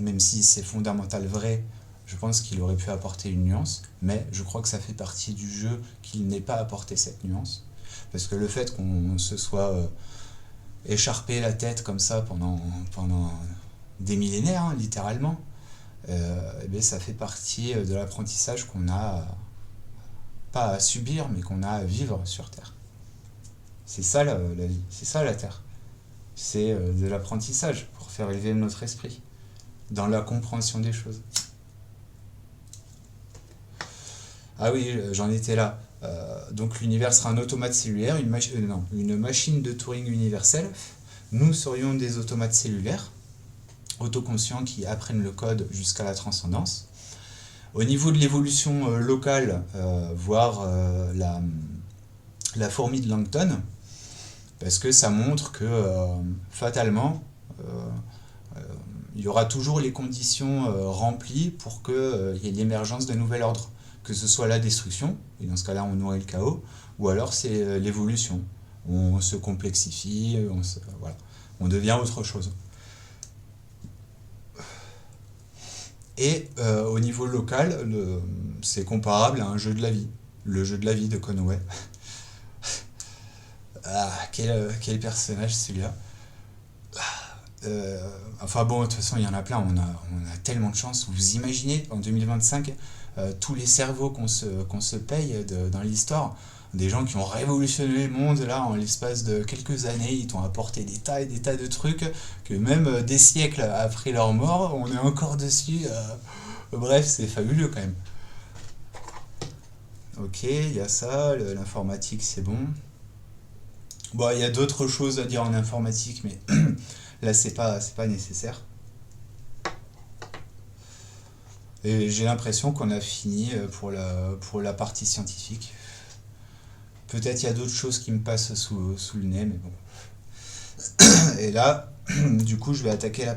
S1: même si c'est fondamental vrai. Je pense qu'il aurait pu apporter une nuance, mais je crois que ça fait partie du jeu qu'il n'ait pas apporté cette nuance. Parce que le fait qu'on se soit écharpé la tête comme ça pendant des millénaires, hein, littéralement, ça fait partie de l'apprentissage qu'on a, pas à subir, mais qu'on a à vivre sur Terre. C'est ça la vie, c'est ça la Terre. C'est de l'apprentissage pour faire élever notre esprit, dans la compréhension des choses. Ah oui, j'en étais là. Donc l'univers sera un automate cellulaire, non, une machine de Turing universelle. Nous serions des automates cellulaires, autoconscients qui apprennent le code jusqu'à la transcendance. Au niveau de l'évolution locale, voire la fourmi de Langton, parce que ça montre que fatalement, euh, euh, il y aura toujours les conditions remplies pour qu'il y ait l'émergence d'un nouvel ordre. Que ce soit la destruction, et dans ce cas-là on aurait le chaos, ou alors c'est l'évolution. On se complexifie, voilà, on devient autre chose. Et au niveau local, c'est comparable à un jeu de la vie. Le jeu de la vie de Conway. Ah, quel personnage celui-là. Enfin bon, de toute façon, il y en a plein. On a tellement de chance. Vous imaginez, en 2025, tous les cerveaux qu'on se paye dans l'histoire, des gens qui ont révolutionné le monde, là, en l'espace de quelques années, ils t'ont apporté des tas et des tas de trucs, que même des siècles après leur mort, on est encore dessus. Bref, c'est fabuleux quand même. Ok, il y a ça, l'informatique, c'est bon. Bon, il y a d'autres choses à dire en informatique, mais là, c'est pas nécessaire. Et j'ai l'impression qu'on a fini pour la partie scientifique. Peut-être il y a d'autres choses qui me passent sous le nez, mais bon. Et là, du coup, je vais attaquer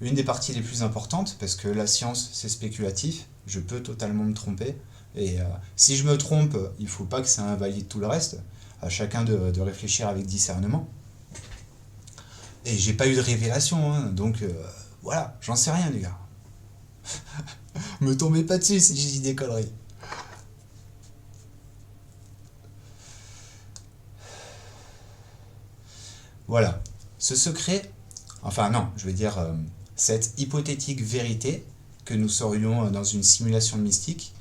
S1: une des parties les plus importantes, parce que la science, c'est spéculatif. Je peux totalement me tromper. Et si je me trompe, il ne faut pas que ça invalide tout le reste. À chacun de réfléchir avec discernement. Et j'ai pas eu de révélation, hein, donc voilà, j'en sais rien, les gars. Me tombez pas dessus si je dis des conneries. Voilà. Ce secret, enfin non, je veux dire, cette hypothétique vérité que nous serions dans une simulation mystique.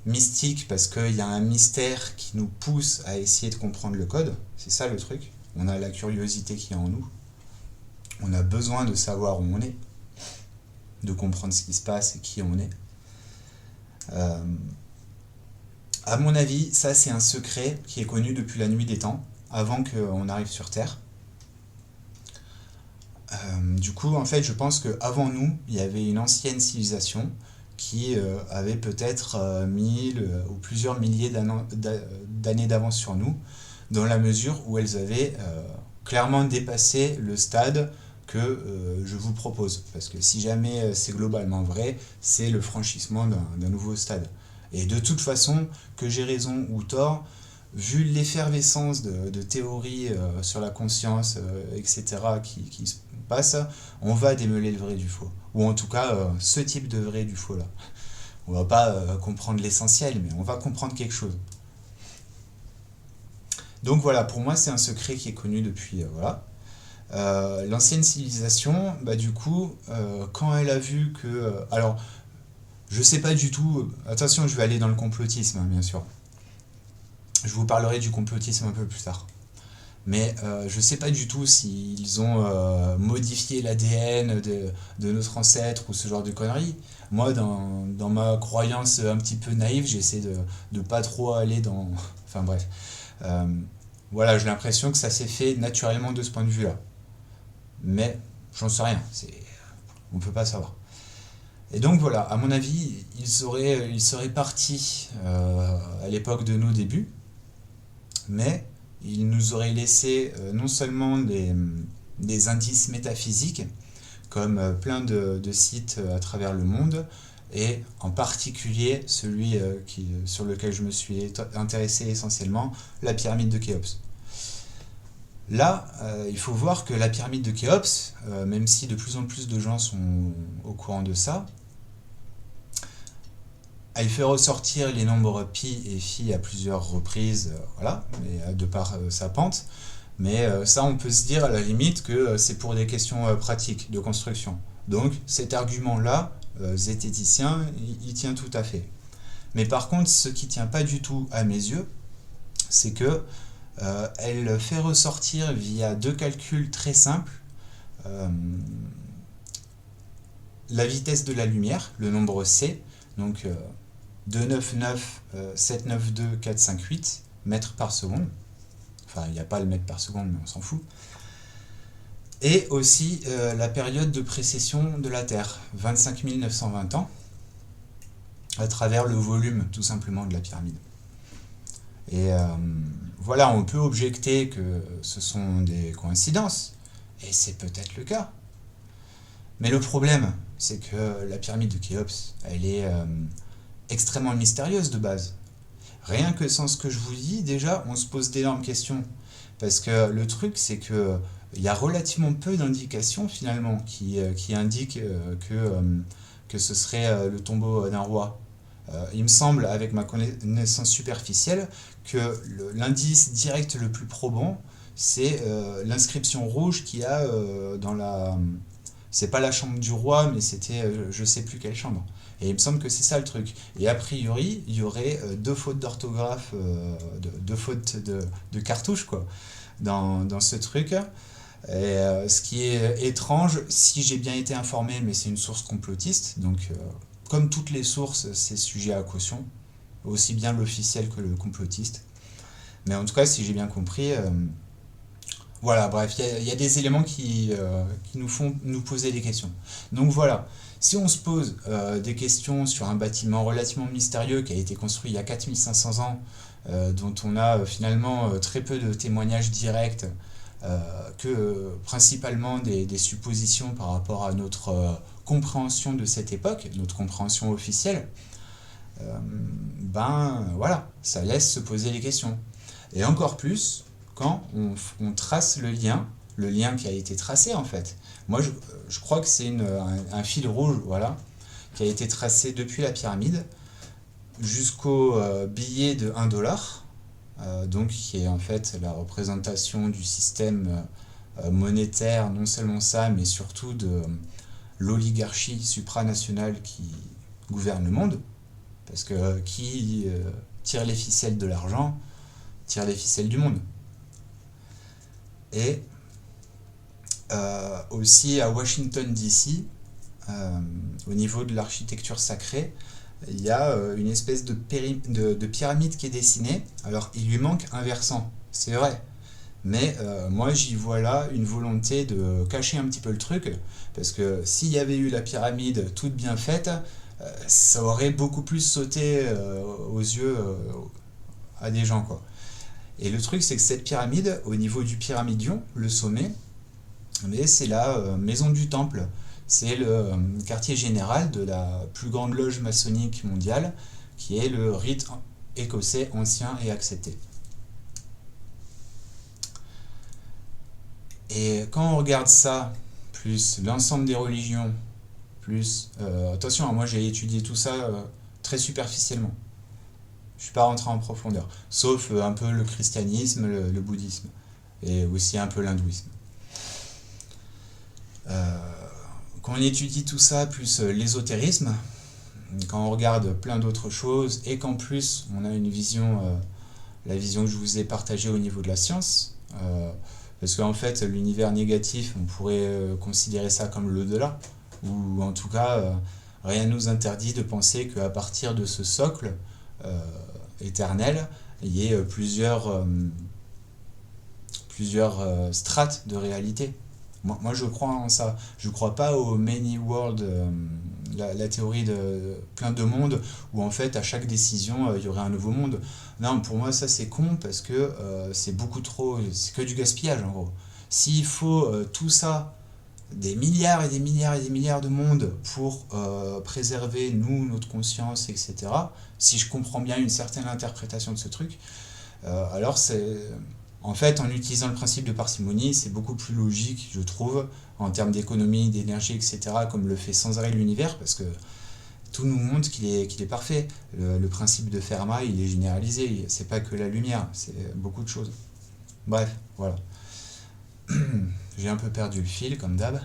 S1: Mystique parce qu'il y a un mystère qui nous pousse à essayer de comprendre le code. C'est ça le truc. On a la curiosité qui est en nous. On a besoin de savoir où on est, de comprendre ce qui se passe et qui on est. Euh, à mon avis, ça c'est un secret qui est connu depuis la nuit des temps, avant qu'on arrive sur Terre. Du coup, en fait, je pense qu'avant nous, il y avait une ancienne civilisation qui avait peut-être 1000 ou plusieurs milliers d'années d'avance sur nous, dans la mesure où elles avaient clairement dépassé le stade que je vous propose. Parce que si jamais c'est globalement vrai, c'est le franchissement d'un nouveau stade. Et de toute façon, que j'ai raison ou tort, vu l'effervescence de théories sur la conscience, etc., qui se passe, on va démêler le vrai du faux. Ou en tout cas, ce type de vrai du faux là. On va pas comprendre l'essentiel, mais on va comprendre quelque chose. Donc voilà, pour moi, c'est un secret qui est connu depuis, voilà. L'ancienne civilisation, bah, du coup, quand elle a vu que... alors, je sais pas du tout... attention, je vais aller dans le complotisme, hein, bien sûr. Je vous parlerai du complotisme un peu plus tard. Mais je sais pas du tout s'ils ont modifié l'ADN de notre ancêtre ou ce genre de conneries. Moi, dans ma croyance un petit peu naïve, j'essaie de pas trop aller dans... Enfin bref. Euh, voilà, j'ai l'impression que ça s'est fait naturellement de ce point de vue-là. Mais j'en sais rien. On peut pas savoir. Et donc voilà, à mon avis, ils seraient partis à l'époque de nos débuts, mais ils nous auraient laissé non seulement des indices métaphysiques, comme plein de sites à travers le monde, et en particulier celui sur lequel je me suis intéressé essentiellement, la pyramide de Khéops. Là, il faut voir que la pyramide de Khéops, même si de plus en plus de gens sont au courant de ça, elle fait ressortir les nombres pi et phi à plusieurs reprises, voilà, mais de par sa pente. Mais ça, on peut se dire à la limite que c'est pour des questions pratiques de construction. Donc cet argument-là, zététicien, il tient tout à fait. Mais par contre, ce qui ne tient pas du tout à mes yeux, c'est que elle fait ressortir via deux calculs très simples la vitesse de la lumière, le nombre c, Donc 299 792 458 mètres par seconde. Enfin, il n'y a pas le mètre par seconde, mais on s'en fout. Et aussi la période de précession de la Terre, 25 920 ans, à travers le volume tout simplement de la pyramide. Et voilà, on peut objecter que ce sont des coïncidences, et c'est peut-être le cas. Mais le problème, c'est que la pyramide de Khéops, elle est extrêmement mystérieuse de base. Rien que sans ce que je vous dis, déjà, on se pose d'énormes questions. Parce que le truc, c'est que il y a relativement peu d'indications finalement qui indiquent que ce serait le tombeau d'un roi. Il me semble, avec ma connaissance superficielle, que l'indice direct le plus probant, c'est l'inscription rouge qu'il y a dans la... C'est pas la chambre du roi, mais c'était je sais plus quelle chambre. Et il me semble que c'est ça le truc. Et a priori, il y aurait deux fautes d'orthographe, deux fautes de cartouche, quoi, dans ce truc. Et ce qui est étrange, si j'ai bien été informé, mais c'est une source complotiste, donc comme toutes les sources, c'est sujet à caution, aussi bien l'officiel que le complotiste. Mais en tout cas, si j'ai bien compris, voilà, bref, il y a des éléments qui nous font nous poser des questions. Donc voilà, si on se pose des questions sur un bâtiment relativement mystérieux qui a été construit il y a 4500 ans, dont on a finalement très peu de témoignages directs, que principalement des suppositions par rapport à notre compréhension de cette époque, notre compréhension officielle, ben voilà, ça laisse se poser les questions. Et encore plus quand on trace le lien qui a été tracé en fait. Moi je crois que c'est un fil rouge, voilà, qui a été tracé depuis la pyramide jusqu'au billet de 1 $, donc qui est en fait la représentation du système monétaire, non seulement ça, mais surtout de l'oligarchie supranationale qui gouverne le monde, parce que qui tire les ficelles de l'argent, tire les ficelles du monde. Et aussi à Washington DC, au niveau de l'architecture sacrée, il y a une espèce de pyramide qui est dessinée. Alors il lui manque un versant, c'est vrai. Mais moi j'y vois là une volonté de cacher un petit peu le truc, parce que s'il y avait eu la pyramide toute bien faite, ça aurait beaucoup plus sauté aux yeux à des gens, quoi. Et le truc, c'est que cette pyramide, au niveau du pyramidion, le sommet, mais c'est la maison du temple. C'est le quartier général de la plus grande loge maçonnique mondiale, qui est le rite écossais ancien et accepté. Et quand on regarde ça, plus l'ensemble des religions, plus... attention, moi j'ai étudié tout ça très superficiellement. Je ne suis pas rentré en profondeur. Sauf un peu le christianisme, le bouddhisme. Et aussi un peu l'hindouisme. Quand on étudie tout ça, plus l'ésotérisme, quand on regarde plein d'autres choses, et qu'en plus on a une vision, la vision que je vous ai partagée au niveau de la science, parce qu'en fait l'univers négatif, on pourrait considérer ça comme l'au-delà, ou en tout cas rien ne nous interdit de penser qu'à partir de ce socle éternel, il y ait plusieurs strates de réalité. Moi, je crois en ça. Je ne crois pas au many world, la théorie de plein de mondes, où en fait, à chaque décision, il y aurait un nouveau monde. Non, pour moi, ça c'est con, parce que c'est beaucoup trop... C'est que du gaspillage, en gros. S'il faut tout ça, des milliards et des milliards et des milliards de mondes pour préserver, nous, notre conscience, etc., si je comprends bien une certaine interprétation de ce truc, alors c'est... En fait, en utilisant le principe de parcimonie, c'est beaucoup plus logique, je trouve, en termes d'économie, d'énergie, etc., comme le fait sans arrêt l'univers, parce que tout nous montre qu'il est parfait. Le principe de Fermat, il est généralisé, c'est pas que la lumière, c'est beaucoup de choses. Bref, voilà. J'ai un peu perdu le fil, comme d'hab.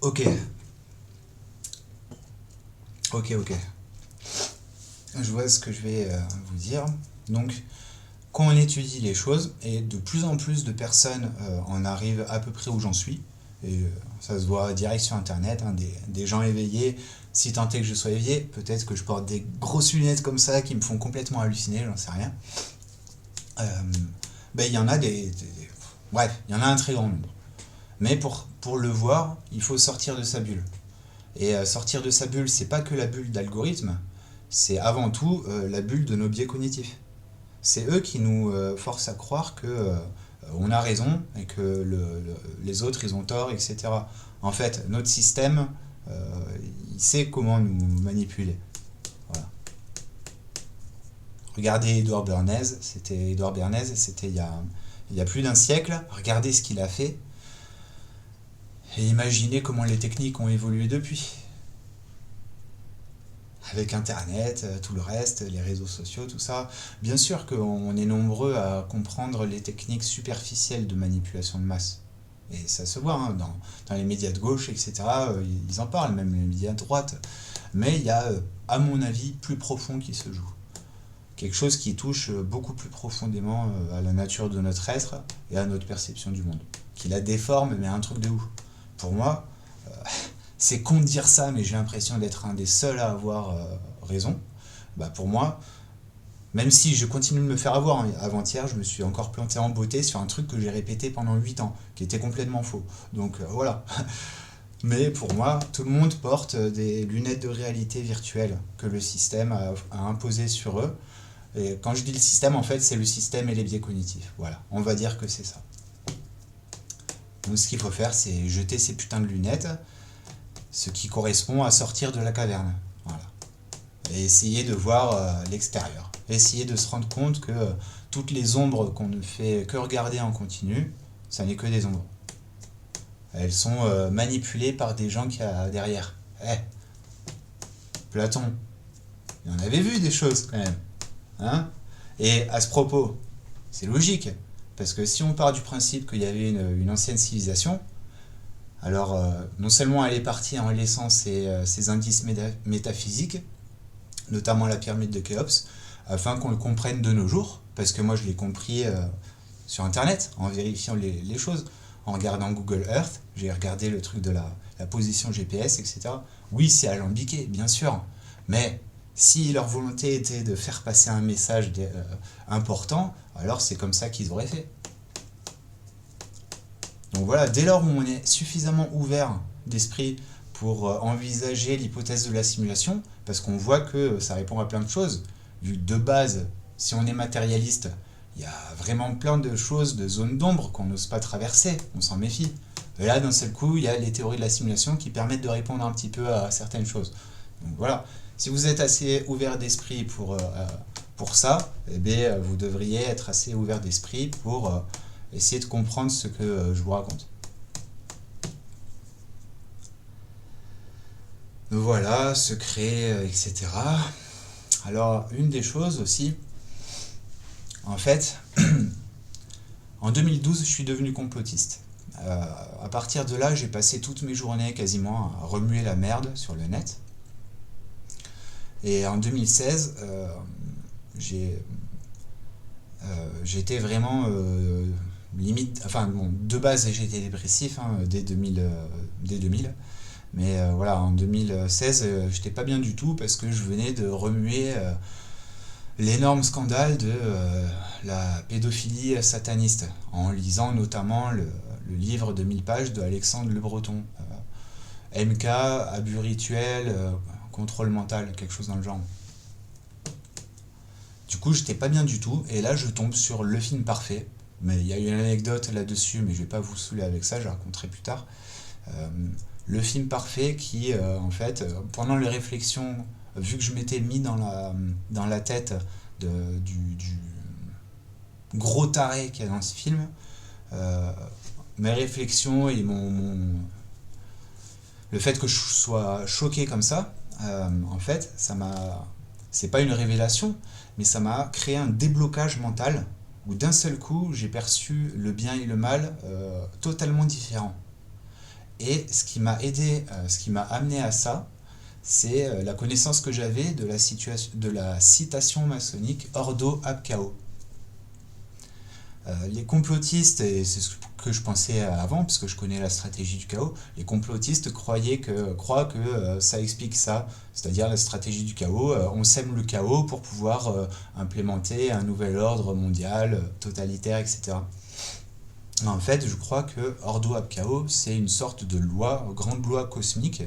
S1: Ok. Ok. Je vois ce que je vais vous dire. Donc, quand on étudie les choses, et de plus en plus de personnes en arrivent à peu près où j'en suis, et ça se voit direct sur internet, hein, des gens éveillés, si tant est que je sois éveillé, peut-être que je porte des grosses lunettes comme ça qui me font complètement halluciner, j'en sais rien. Ben, il y en a bref, il y en a un très grand nombre. Mais pour le voir, il faut sortir de sa bulle. Et sortir de sa bulle, c'est pas que la bulle d'algorithme, c'est avant tout la bulle de nos biais cognitifs. C'est eux qui nous forcent à croire que on a raison et que les autres ils ont tort, etc. En fait, notre système, il sait comment nous manipuler. Voilà. Regardez Edouard Bernays, c'était il y a plus d'un siècle. Regardez ce qu'il a fait et imaginez comment les techniques ont évolué depuis. Avec Internet, tout le reste, les réseaux sociaux, tout ça. Bien sûr qu'on est nombreux à comprendre les techniques superficielles de manipulation de masse. Et ça se voit hein, dans les médias de gauche, etc. Ils en parlent, même les médias de droite. Mais il y a, à mon avis, plus profond qui se joue. Quelque chose qui touche beaucoup plus profondément à la nature de notre être et à notre perception du monde. Qui la déforme, mais un truc de ouf. Pour moi, c'est con de dire ça, mais j'ai l'impression d'être un des seuls à avoir raison. Bah pour moi, même si je continue de me faire avoir, hein, avant-hier, je me suis encore planté en beauté sur un truc que j'ai répété pendant 8 ans, qui était complètement faux. Donc voilà. Mais pour moi, tout le monde porte des lunettes de réalité virtuelle que le système a imposées sur eux. Et quand je dis le système, en fait, c'est le système et les biais cognitifs. Voilà, on va dire que c'est ça. Donc ce qu'il faut faire, c'est jeter ces putains de lunettes, ce qui correspond à sortir de la caverne. Voilà. Et essayer de voir l'extérieur. Essayer de se rendre compte que toutes les ombres qu'on ne fait que regarder en continu, ça n'est que des ombres. Elles sont manipulées par des gens qu'il y a derrière. Platon, il en avait vu des choses quand même. Hein? Et à ce propos, c'est logique, parce que si on part du principe qu'il y avait une ancienne civilisation, alors non seulement elle est partie en laissant ses indices métaphysiques, notamment la pyramide de Khéops, afin qu'on le comprenne de nos jours, parce que moi je l'ai compris sur internet, en vérifiant les choses, en regardant Google Earth, j'ai regardé le truc de la position GPS, etc. Oui, c'est alambiqué, bien sûr, mais si leur volonté était de faire passer un message important, alors c'est comme ça qu'ils auraient fait. Donc voilà, dès lors où on est suffisamment ouvert d'esprit pour envisager l'hypothèse de la simulation, parce qu'on voit que ça répond à plein de choses, vu de base, si on est matérialiste, il y a vraiment plein de choses, de zones d'ombre qu'on n'ose pas traverser, on s'en méfie. Et là, d'un seul coup, il y a les théories de la simulation qui permettent de répondre un petit peu à certaines choses. Donc voilà, si vous êtes assez ouvert d'esprit pour ça, eh bien, vous devriez être assez ouvert d'esprit pour essayer de comprendre ce que je vous raconte. Donc voilà, secret, etc. Alors, une des choses aussi, en fait, en 2012, je suis devenu complotiste. À partir de là, j'ai passé toutes mes journées quasiment à remuer la merde sur le net. Et en 2016, j'étais vraiment limite, enfin bon, de base j'étais dépressif hein, dès 2000, mais voilà, en 2016 j'étais pas bien du tout parce que je venais de remuer l'énorme scandale de la pédophilie sataniste en lisant notamment le livre de 1000 pages de Alexandre Le Breton, MK, abus rituel, contrôle mental, quelque chose dans le genre. Du coup, j'étais pas bien du tout, et là, je tombe sur Le Film Parfait. Mais il y a une anecdote là-dessus, mais je vais pas vous saouler avec ça, je la raconterai plus tard. Le Film Parfait qui, en fait, pendant les réflexions, vu que je m'étais mis dans la tête du gros taré qu'il y a dans ce film, mes réflexions et le fait que je sois choqué comme ça, en fait, c'est pas une révélation, mais ça m'a créé un déblocage mental où d'un seul coup, j'ai perçu le bien et le mal totalement différents. Et ce qui m'a aidé, ce qui m'a amené à ça, c'est la connaissance que j'avais de la citation maçonnique Ordo ab Chao. Les complotistes, et c'est ce que je pensais avant, parce que je connais la stratégie du chaos, les complotistes croient que ça explique ça, c'est-à-dire la stratégie du chaos, on sème le chaos pour pouvoir implémenter un nouvel ordre mondial, totalitaire, etc. En fait, je crois que Ordo ab Chaos, c'est une sorte de loi, grande loi cosmique,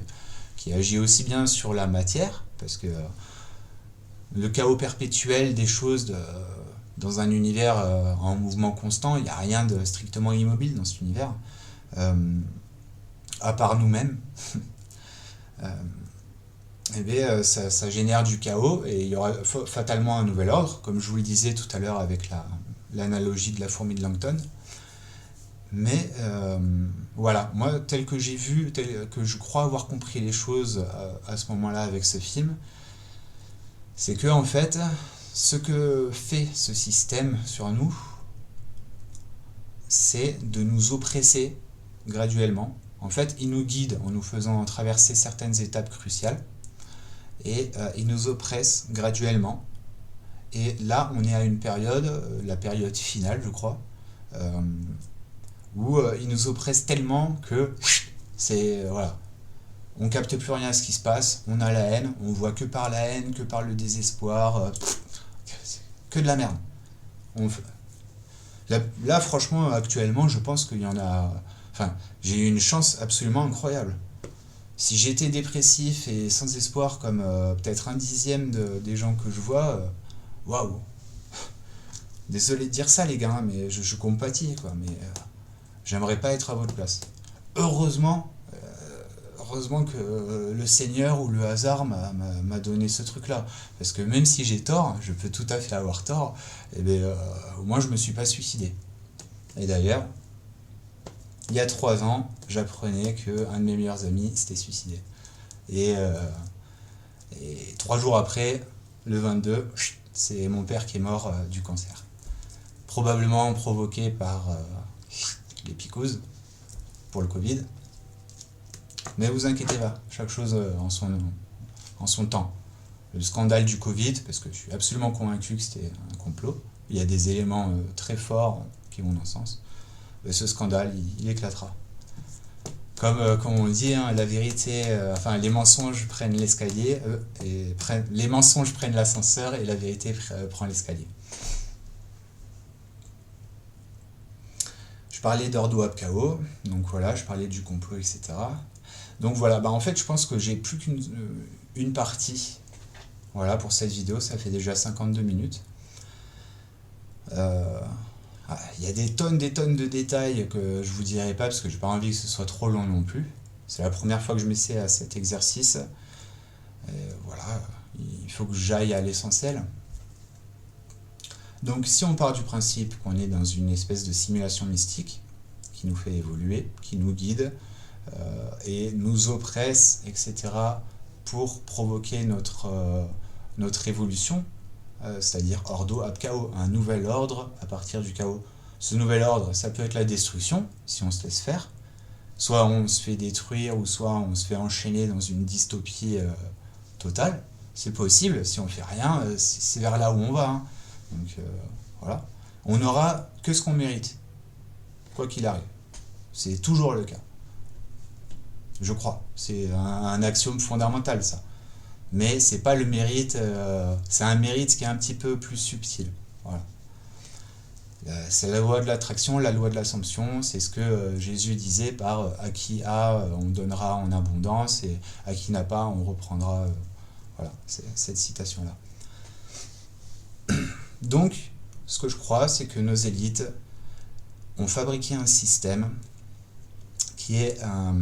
S1: qui agit aussi bien sur la matière, parce que le chaos perpétuel des choses dans un univers en mouvement constant, il n'y a rien de strictement immobile dans cet univers, à part nous-mêmes. euh, eh bien, ça génère du chaos et il y aura fatalement un nouvel ordre, comme je vous le disais tout à l'heure avec l'analogie de la fourmi de Langton. Mais voilà, moi, tel que j'ai vu, tel que je crois avoir compris les choses à ce moment-là avec ce film, c'est que en fait, ce que fait ce système sur nous, c'est de nous oppresser graduellement. En fait, il nous guide en nous faisant traverser certaines étapes cruciales et il nous oppresse graduellement. Et là, on est à une période, la période finale, je crois, où il nous oppresse tellement que c'est voilà, on capte plus rien à ce qui se passe, on a la haine, on voit que par la haine, que par le désespoir, que de la merde. On, là, franchement, actuellement, je pense qu'il y en a. Enfin, j'ai eu une chance absolument incroyable. Si j'étais dépressif et sans espoir, comme peut-être un dixième des gens que je vois, waouh! Désolé de dire ça, les gars, mais je compatis, quoi. Mais j'aimerais pas être à votre place. Heureusement, heureusement que le Seigneur ou le hasard m'a donné ce truc-là. Parce que même si j'ai tort, je peux tout à fait avoir tort, et bien, au moins je me suis pas suicidé. Et d'ailleurs, il y a 3 ans, j'apprenais qu'un de mes meilleurs amis s'était suicidé. Et 3 jours après, le 22, c'est mon père qui est mort du cancer. Probablement provoqué par les picoses pour le Covid. Mais vous inquiétez pas, chaque chose en son temps. Le scandale du Covid, parce que je suis absolument convaincu que c'était un complot, il y a des éléments très forts qui vont dans ce sens, mais ce scandale, il éclatera. Comme on dit, hein, la vérité, enfin les mensonges prennent l'escalier, les mensonges prennent l'ascenseur et la vérité prend l'escalier. Je parlais d'Ordo ab Chaos, donc voilà, je parlais du complot, etc. Donc voilà, en fait je pense que j'ai plus qu'une partie, voilà, pour cette vidéo, ça fait déjà 52 minutes. Il y a des tonnes de détails que je vous dirai pas parce que j'ai pas envie que ce soit trop long non plus. C'est la première fois que je m'essaie à cet exercice. Et voilà, il faut que j'aille à l'essentiel. Donc si on part du principe qu'on est dans une espèce de simulation mystique qui nous fait évoluer, qui nous guide et nous oppresse, etc. pour provoquer notre évolution, c'est-à-dire Ordo ab Chaos, un nouvel ordre à partir du chaos. Ce nouvel ordre, ça peut être la destruction, si on se laisse faire. Soit on se fait détruire, ou soit on se fait enchaîner dans une dystopie totale. C'est possible, si on fait rien, c'est vers là où on va. Hein. Donc voilà. On n'aura que ce qu'on mérite, quoi qu'il arrive. C'est toujours le cas. Je crois. C'est un axiome fondamental, ça. Mais c'est pas le mérite, c'est un mérite qui est un petit peu plus subtil. Voilà. C'est la loi de l'attraction, la loi de l'assomption, c'est ce que Jésus disait par à qui a, on donnera en abondance, et à qui n'a pas, on reprendra. Voilà, c'est cette citation-là. Donc, ce que je crois, c'est que nos élites ont fabriqué un système qui est un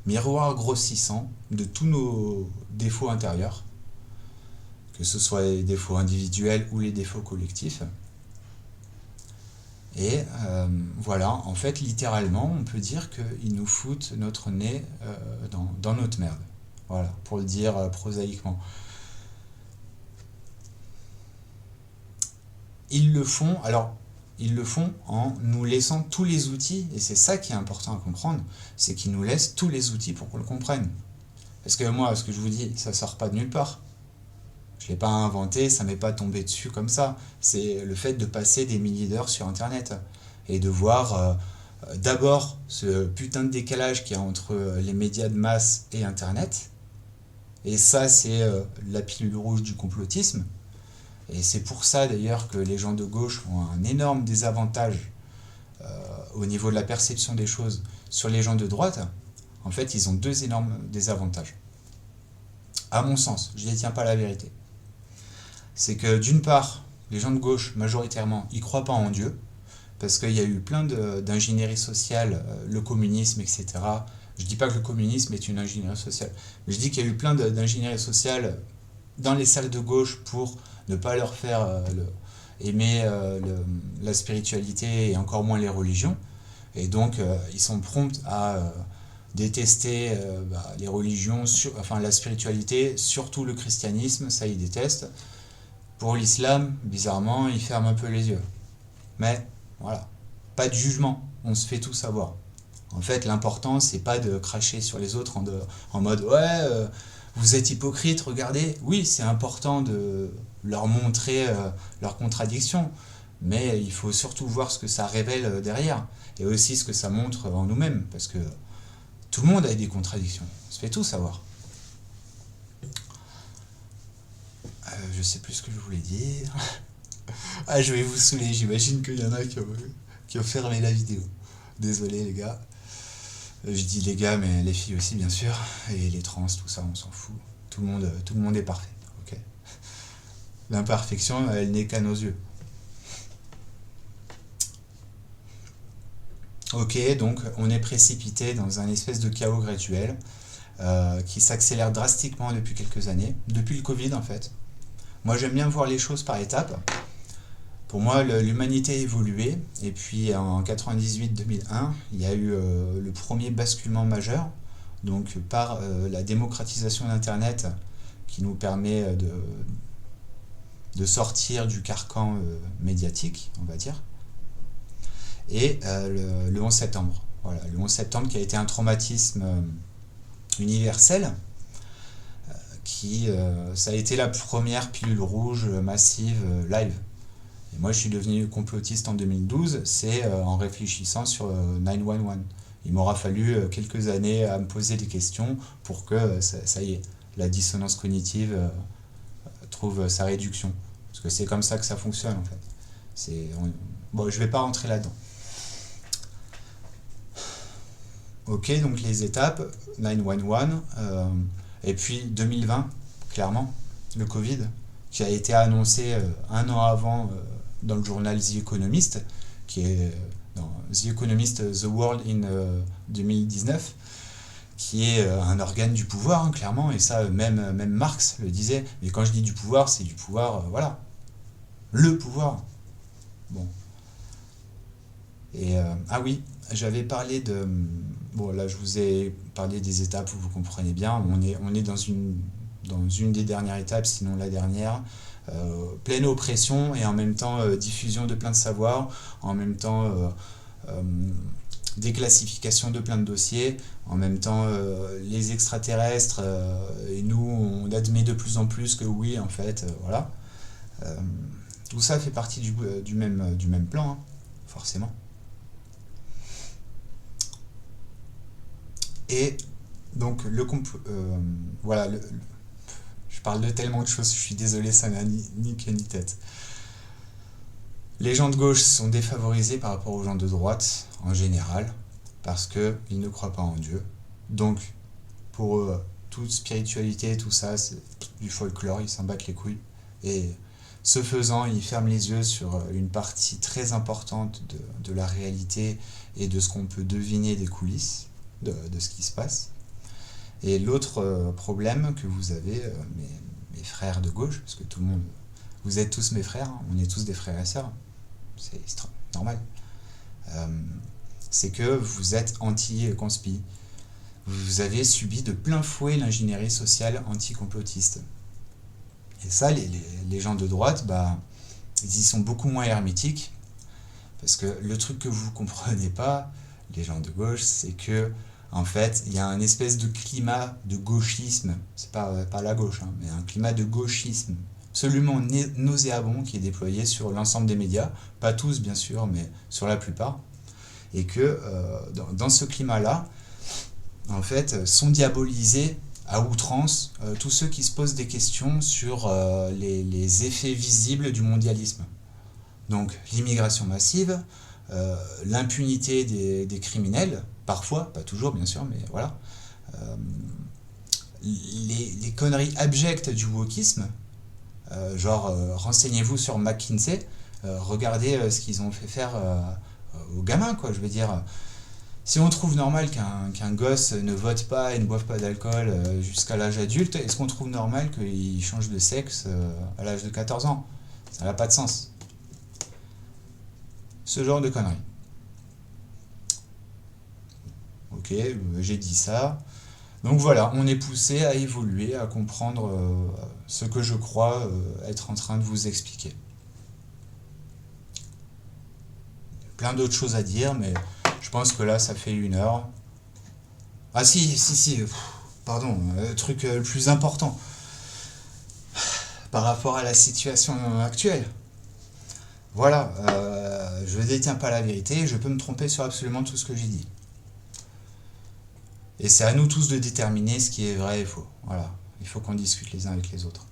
S1: miroir grossissant de tous nos défauts intérieurs, que ce soit les défauts individuels ou les défauts collectifs. Et voilà, en fait, littéralement, on peut dire qu'ils nous foutent notre nez dans notre merde. Voilà, pour le dire prosaïquement. Ils le font en nous laissant tous les outils, et c'est ça qui est important à comprendre, c'est qu'ils nous laissent tous les outils pour qu'on le comprenne. Parce que moi, ce que je vous dis, ça sort pas de nulle part. Je ne l'ai pas inventé, ça m'est pas tombé dessus comme ça. C'est le fait de passer des milliers d'heures sur Internet et de voir d'abord ce putain de décalage qu'il y a entre les médias de masse et Internet. Et ça, c'est la pilule rouge du complotisme. Et c'est pour ça d'ailleurs que les gens de gauche ont un énorme désavantage au niveau de la perception des choses sur les gens de droite. En fait, ils ont deux énormes désavantages. À mon sens, je ne détiens pas la vérité. C'est que d'une part, les gens de gauche, majoritairement, ils ne croient pas en Dieu, parce qu'il y a eu plein d'ingénierie sociale, le communisme, etc. Je ne dis pas que le communisme est une ingénierie sociale, mais je dis qu'il y a eu plein d'ingénierie sociale dans les salles de gauche pour ne pas leur faire aimer la spiritualité et encore moins les religions. Et donc, ils sont prompts à détester les religions, enfin la spiritualité, surtout le christianisme, ça ils détestent. Pour l'islam, bizarrement, ils ferment un peu les yeux. Mais voilà, pas de jugement, on se fait tout savoir. En fait, l'important, c'est pas de cracher sur les autres en mode ouais, vous êtes hypocrite, regardez. Oui, c'est important de leur montrer leurs contradictions, mais il faut surtout voir ce que ça révèle derrière et aussi ce que ça montre en nous-mêmes, parce que tout le monde a des contradictions, on se fait tout savoir. Je sais plus ce que je voulais dire. Ah, je vais vous saouler, j'imagine qu'il y en a qui ont fermé la vidéo. Désolé les gars. Je dis les gars, mais les filles aussi bien sûr. Et les trans, tout ça, on s'en fout. Tout le monde est parfait. Ok. L'imperfection, elle n'est qu'à nos yeux. Ok, donc on est précipité dans un espèce de chaos graduel qui s'accélère drastiquement depuis quelques années, depuis le Covid en fait. Moi j'aime bien voir les choses par étapes. Pour moi, l'humanité a évolué, et puis en 98-2001, il y a eu le premier basculement majeur, donc par la démocratisation d'Internet qui nous permet de sortir du carcan médiatique, on va dire, et le 11 septembre. Voilà, le 11 septembre qui a été un traumatisme universel, ça a été la première pilule rouge massive live. Et moi, je suis devenu complotiste en 2012, c'est en réfléchissant sur 911. Il m'aura fallu quelques années à me poser des questions pour que ça y est, la dissonance cognitive trouve sa réduction. Parce que c'est comme ça que ça fonctionne en fait. Bon, je ne vais pas rentrer là-dedans. Ok, donc les étapes, 911, et puis 2020, clairement, le Covid, qui a été annoncé un an avant dans le journal The Economist, qui est dans The Economist The World in 2019, qui est un organe du pouvoir, hein, clairement, et ça, même Marx le disait, mais quand je dis du pouvoir, c'est du pouvoir, voilà, le pouvoir. Bon. Et, ah oui, j'avais parlé de... Bon, là, je vous ai parlé des étapes, vous comprenez bien, on est dans une des dernières étapes, sinon la dernière, pleine oppression et en même temps diffusion de plein de savoirs, en même temps déclassification de plein de dossiers, en même temps les extraterrestres, et nous on admet de plus en plus que oui en fait, voilà. Tout ça fait partie du même plan, hein, forcément. Et donc voilà, je parle de tellement de choses, je suis désolé, ça n'a ni queue ni tête. Les gens de gauche sont défavorisés par rapport aux gens de droite, en général, parce qu'ils ne croient pas en Dieu. Donc, pour eux, toute spiritualité, tout ça, c'est du folklore, ils s'en battent les couilles. Et ce faisant, ils ferment les yeux sur une partie très importante de la réalité et de ce qu'on peut deviner des coulisses, de ce qui se passe. Et l'autre problème que vous avez, mes frères de gauche, parce que tout le monde, vous êtes tous mes frères, hein, on est tous des frères et sœurs, c'est normal, c'est que vous êtes anti-conspi. Vous avez subi de plein fouet l'ingénierie sociale anti-complotiste. Et ça, les gens de droite, ils y sont beaucoup moins hermétiques, parce que le truc que vous ne comprenez pas, les gens de gauche, c'est que En fait, il y a un espèce de climat de gauchisme, c'est pas la gauche, hein, mais un climat de gauchisme absolument nauséabond qui est déployé sur l'ensemble des médias, pas tous bien sûr, mais sur la plupart, et que dans ce climat-là, en fait, sont diabolisés à outrance tous ceux qui se posent des questions sur les effets visibles du mondialisme. Donc l'immigration massive, l'impunité des criminels, parfois, pas toujours bien sûr, mais voilà, euh, les conneries abjectes du wokisme, genre renseignez-vous sur McKinsey, regardez ce qu'ils ont fait faire aux gamins, quoi, je veux dire. Si on trouve normal qu'un gosse ne vote pas et ne boive pas d'alcool jusqu'à l'âge adulte, est-ce qu'on trouve normal qu'il change de sexe à l'âge de 14 ans? Ça n'a pas de sens. Ce genre de conneries. Ok, j'ai dit ça. Donc voilà, on est poussé à évoluer, à comprendre ce que je crois être en train de vous expliquer. Plein d'autres choses à dire, mais je pense que là, ça fait 1 heure. Ah si, pardon, le truc le plus important par rapport à la situation actuelle. Voilà, je ne détiens pas la vérité, je peux me tromper sur absolument tout ce que j'ai dit. Et c'est à nous tous de déterminer ce qui est vrai et faux. Voilà, il faut qu'on discute les uns avec les autres.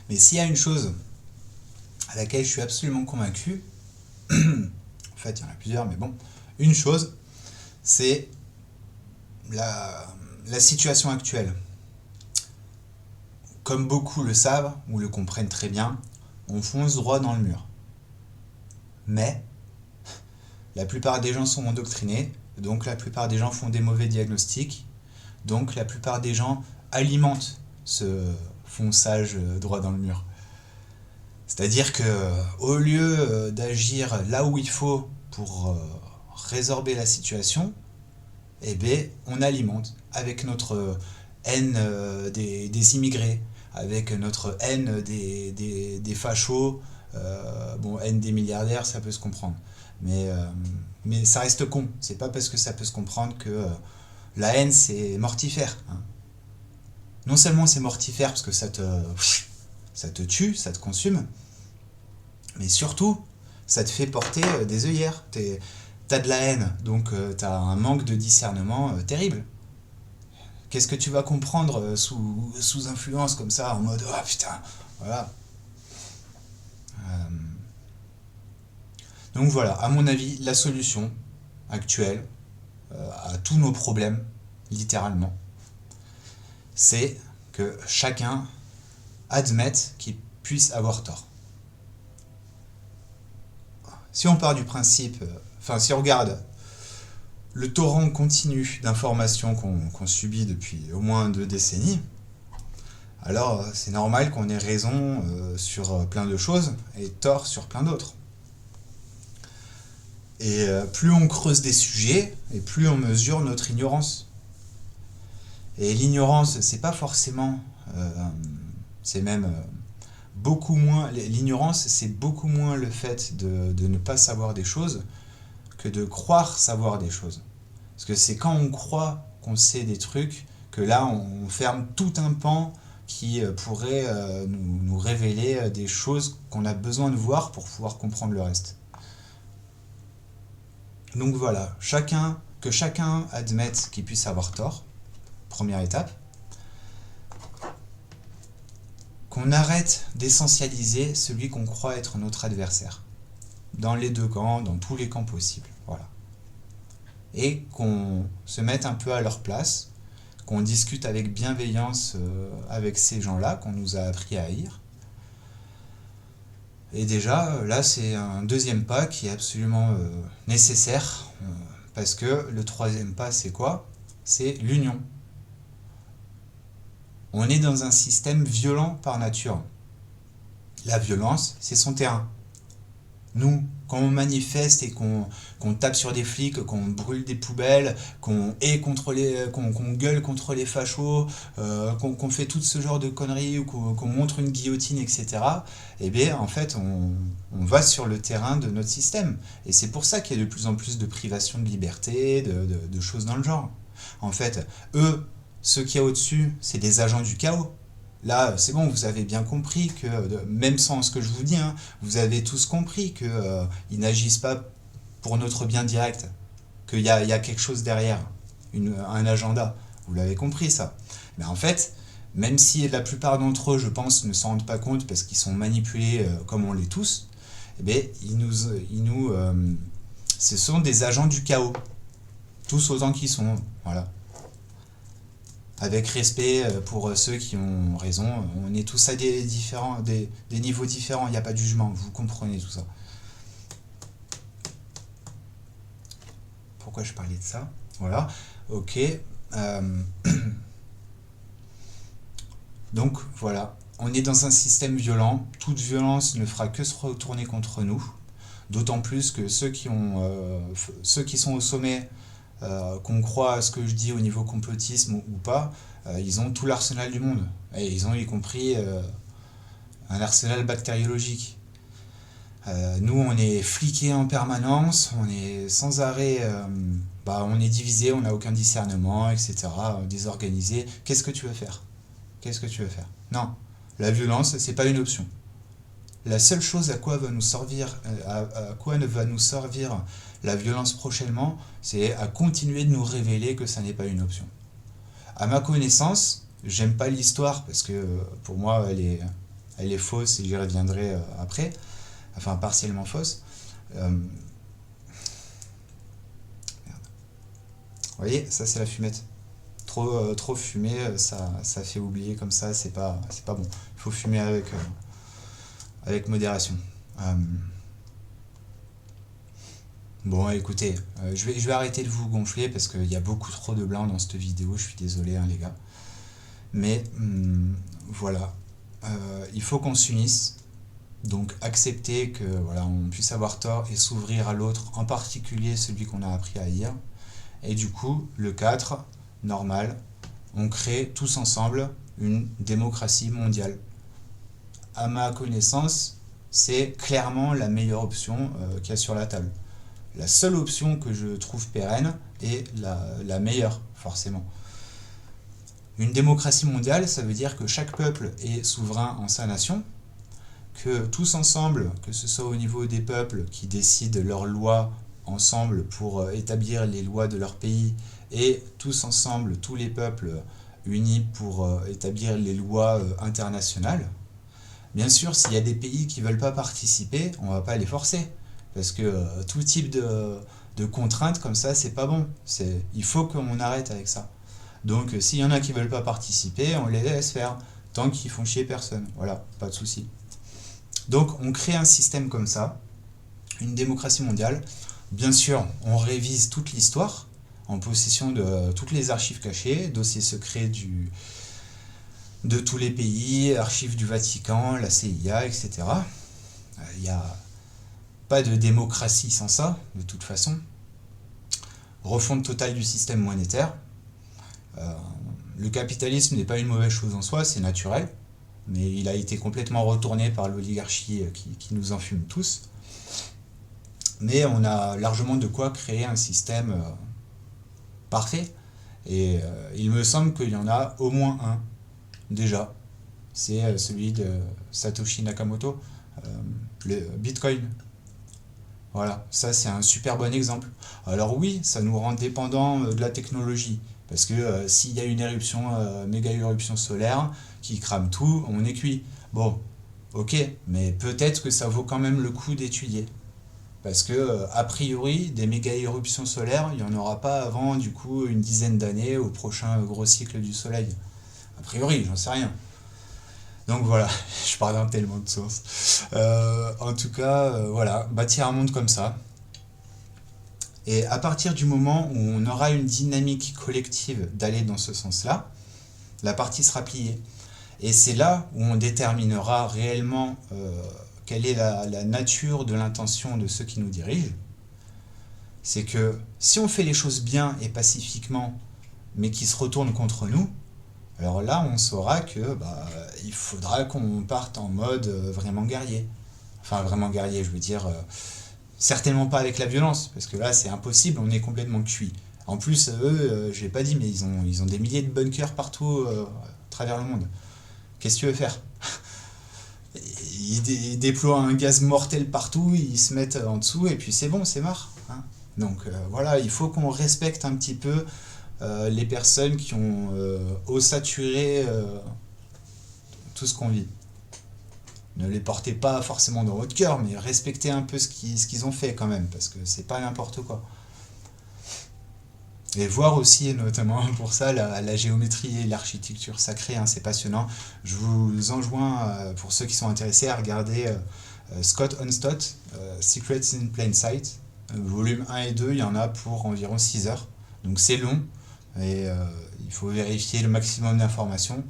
S1: Mais s'il y a une chose à laquelle je suis absolument convaincu, en fait il y en a plusieurs, mais bon, une chose, c'est la situation actuelle. Comme beaucoup le savent ou le comprennent très bien, on fonce droit dans le mur. Mais la plupart des gens sont endoctrinés, donc la plupart des gens font des mauvais diagnostics, donc la plupart des gens alimentent ce fonçage droit dans le mur. C'est-à-dire que au lieu d'agir là où il faut pour résorber la situation, eh bien, on alimente avec notre haine des immigrés, avec notre haine des fachos, bon, haine des milliardaires, ça peut se comprendre. Mais ça reste con. C'est pas parce que ça peut se comprendre que la haine, c'est mortifère. Hein. Non seulement c'est mortifère parce que ça te tue, ça te consume, mais surtout, ça te fait porter des œillères. T'as de la haine, donc t'as un manque de discernement terrible. Qu'est-ce que tu vas comprendre sous influence comme ça, en mode ah putain, voilà. Donc voilà, à mon avis, la solution actuelle à tous nos problèmes, littéralement, c'est que chacun admette qu'il puisse avoir tort. Si on part du principe, si on regarde le torrent continu d'informations qu'on subit depuis au moins 2 décennies, alors c'est normal qu'on ait raison sur plein de choses et tort sur plein d'autres. Et plus on creuse des sujets, et plus on mesure notre ignorance. Et l'ignorance, c'est pas forcément... c'est même beaucoup moins... L'ignorance, c'est beaucoup moins le fait de ne pas savoir des choses que de croire savoir des choses. Parce que c'est quand on croit qu'on sait des trucs que là, on ferme tout un pan qui pourrait nous révéler des choses qu'on a besoin de voir pour pouvoir comprendre le reste. Donc voilà, que chacun admette qu'il puisse avoir tort, première étape. Qu'on arrête d'essentialiser celui qu'on croit être notre adversaire. Dans les 2 camps, dans tous les camps possibles. Voilà. Et qu'on se mette un peu à leur place, qu'on discute avec bienveillance avec ces gens-là qu'on nous a appris à haïr. Et déjà, là, c'est un 2e pas qui est absolument nécessaire, parce que le 3e pas, c'est quoi? C'est l'union. On est dans un système violent par nature. La violence, c'est son terrain. Nous, quand on manifeste et qu'on tape sur des flics, qu'on brûle des poubelles, qu'on gueule contre les fachos, qu'on fait tout ce genre de conneries, ou qu'on montre une guillotine, etc., eh bien, en fait, on va sur le terrain de notre système. Et c'est pour ça qu'il y a de plus en plus de privations de liberté, de choses dans le genre. En fait, eux, ceux qu'il y a au-dessus, c'est des agents du chaos. Là, c'est bon, vous avez bien compris que, même sans ce que je vous dis, hein, vous avez tous compris qu'ils n'agissent pas pour notre bien direct, qu'il y a quelque chose derrière, un agenda. Vous l'avez compris, ça. Mais en fait, même si la plupart d'entre eux, je pense, ne s'en rendent pas compte parce qu'ils sont manipulés comme on l'est tous, eh bien, ce sont des agents du chaos, tous autant qu'ils sont. Voilà. Avec respect pour ceux qui ont raison, on est tous à des niveaux différents, il n'y a pas de jugement, vous comprenez tout ça. Pourquoi je parlais de ça? Voilà, ok. Euh, donc voilà, on est dans un système violent, toute violence ne fera que se retourner contre nous, d'autant plus que ceux qui sont au sommet, qu'on croit à ce que je dis au niveau complotisme ou pas, ils ont tout l'arsenal du monde. Et ils ont y compris un arsenal bactériologique. Nous, on est fliqués en permanence, on est sans arrêt, on est divisé, on n'a aucun discernement, etc., désorganisé. Qu'est-ce que tu veux faire? Qu'est-ce que tu veux faire? Non, la violence, c'est pas une option. La seule chose à quoi va nous servir, à quoi ne va nous servir la violence prochainement, c'est à continuer de nous révéler que ça n'est pas une option. À ma connaissance, j'aime pas l'histoire parce que pour moi elle est fausse et j'y reviendrai après, enfin partiellement fausse. Vous voyez, ça c'est la fumette. Trop fumer, ça fait oublier comme ça, c'est pas bon. Il faut fumer avec modération. Euh, Bon, écoutez, je vais arrêter de vous gonfler parce qu'il y a beaucoup trop de blanc dans cette vidéo, je suis désolé hein, les gars. Mais voilà, il faut qu'on s'unisse, donc accepter que voilà, on puisse avoir tort et s'ouvrir à l'autre, en particulier celui qu'on a appris à haïr. Et du coup, le 4, normal, on crée tous ensemble une démocratie mondiale. À ma connaissance, c'est clairement la meilleure option qu'il y a sur la table. La seule option que je trouve pérenne est la meilleure, forcément. Une démocratie mondiale, ça veut dire que chaque peuple est souverain en sa nation, que tous ensemble, que ce soit au niveau des peuples qui décident leurs lois ensemble pour établir les lois de leur pays, et tous ensemble, tous les peuples unis pour établir les lois internationales. Bien sûr, s'il y a des pays qui ne veulent pas participer, on ne va pas les forcer. Parce que tout type de contraintes comme ça, c'est pas bon. Il faut qu'on arrête avec ça. Donc s'il y en a qui veulent pas participer, on les laisse faire. Tant qu'ils font chier personne. Voilà, pas de souci. Donc on crée un système comme ça, une démocratie mondiale. Bien sûr, on révise toute l'histoire, en possession de toutes les archives cachées, dossiers secrets de tous les pays, archives du Vatican, la CIA, etc. Il y a pas de démocratie sans ça, de toute façon. Refonte totale du système monétaire. Le capitalisme n'est pas une mauvaise chose en soi, c'est naturel, mais il a été complètement retourné par l'oligarchie qui nous enfume tous. Mais on a largement de quoi créer un système parfait. Et il me semble qu'il y en a au moins un, déjà. C'est celui de Satoshi Nakamoto, le Bitcoin. Voilà, ça c'est un super bon exemple. Alors oui, ça nous rend dépendants de la technologie, parce que s'il y a une éruption, méga éruption solaire, qui crame tout, on est cuit. Bon, ok, mais peut-être que ça vaut quand même le coup d'étudier. Parce que, a priori, des méga éruptions solaires, il n'y en aura pas avant, du coup, une dizaine d'années au prochain gros cycle du Soleil. A priori, j'en sais rien. Donc voilà, je parle dans tellement de sources. En tout cas, voilà, bâtir un monde comme ça. Et à partir du moment où on aura une dynamique collective d'aller dans ce sens-là, la partie sera pliée. Et c'est là où on déterminera réellement quelle est la nature de l'intention de ceux qui nous dirigent. C'est que si on fait les choses bien et pacifiquement, mais qui se retournent contre nous, alors là, on saura que il faudra qu'on parte en mode vraiment guerrier. Enfin, vraiment guerrier, je veux dire, certainement pas avec la violence, parce que là, c'est impossible, on est complètement cuit. En plus, eux, je l'ai pas dit, mais ils ont des milliers de bunkers partout à travers le monde. Qu'est-ce que tu veux faire? Ils déploient un gaz mortel partout, ils se mettent en dessous, et puis c'est bon, c'est marre. Hein. Donc voilà, il faut qu'on respecte un petit peu les personnes qui ont ossaturé tout ce qu'on vit. Ne les portez pas forcément dans votre cœur, mais respectez un peu ce qu'ils ont fait quand même, parce que c'est pas n'importe quoi. Et voir aussi, notamment pour ça, la géométrie et l'architecture sacrée, hein, c'est passionnant. Je vous enjoins, pour ceux qui sont intéressés, à regarder Scott Onstott, Secrets in Plain Sight. Volume 1 et 2, il y en a pour environ 6 heures. Donc c'est long, et il faut vérifier le maximum d'informations.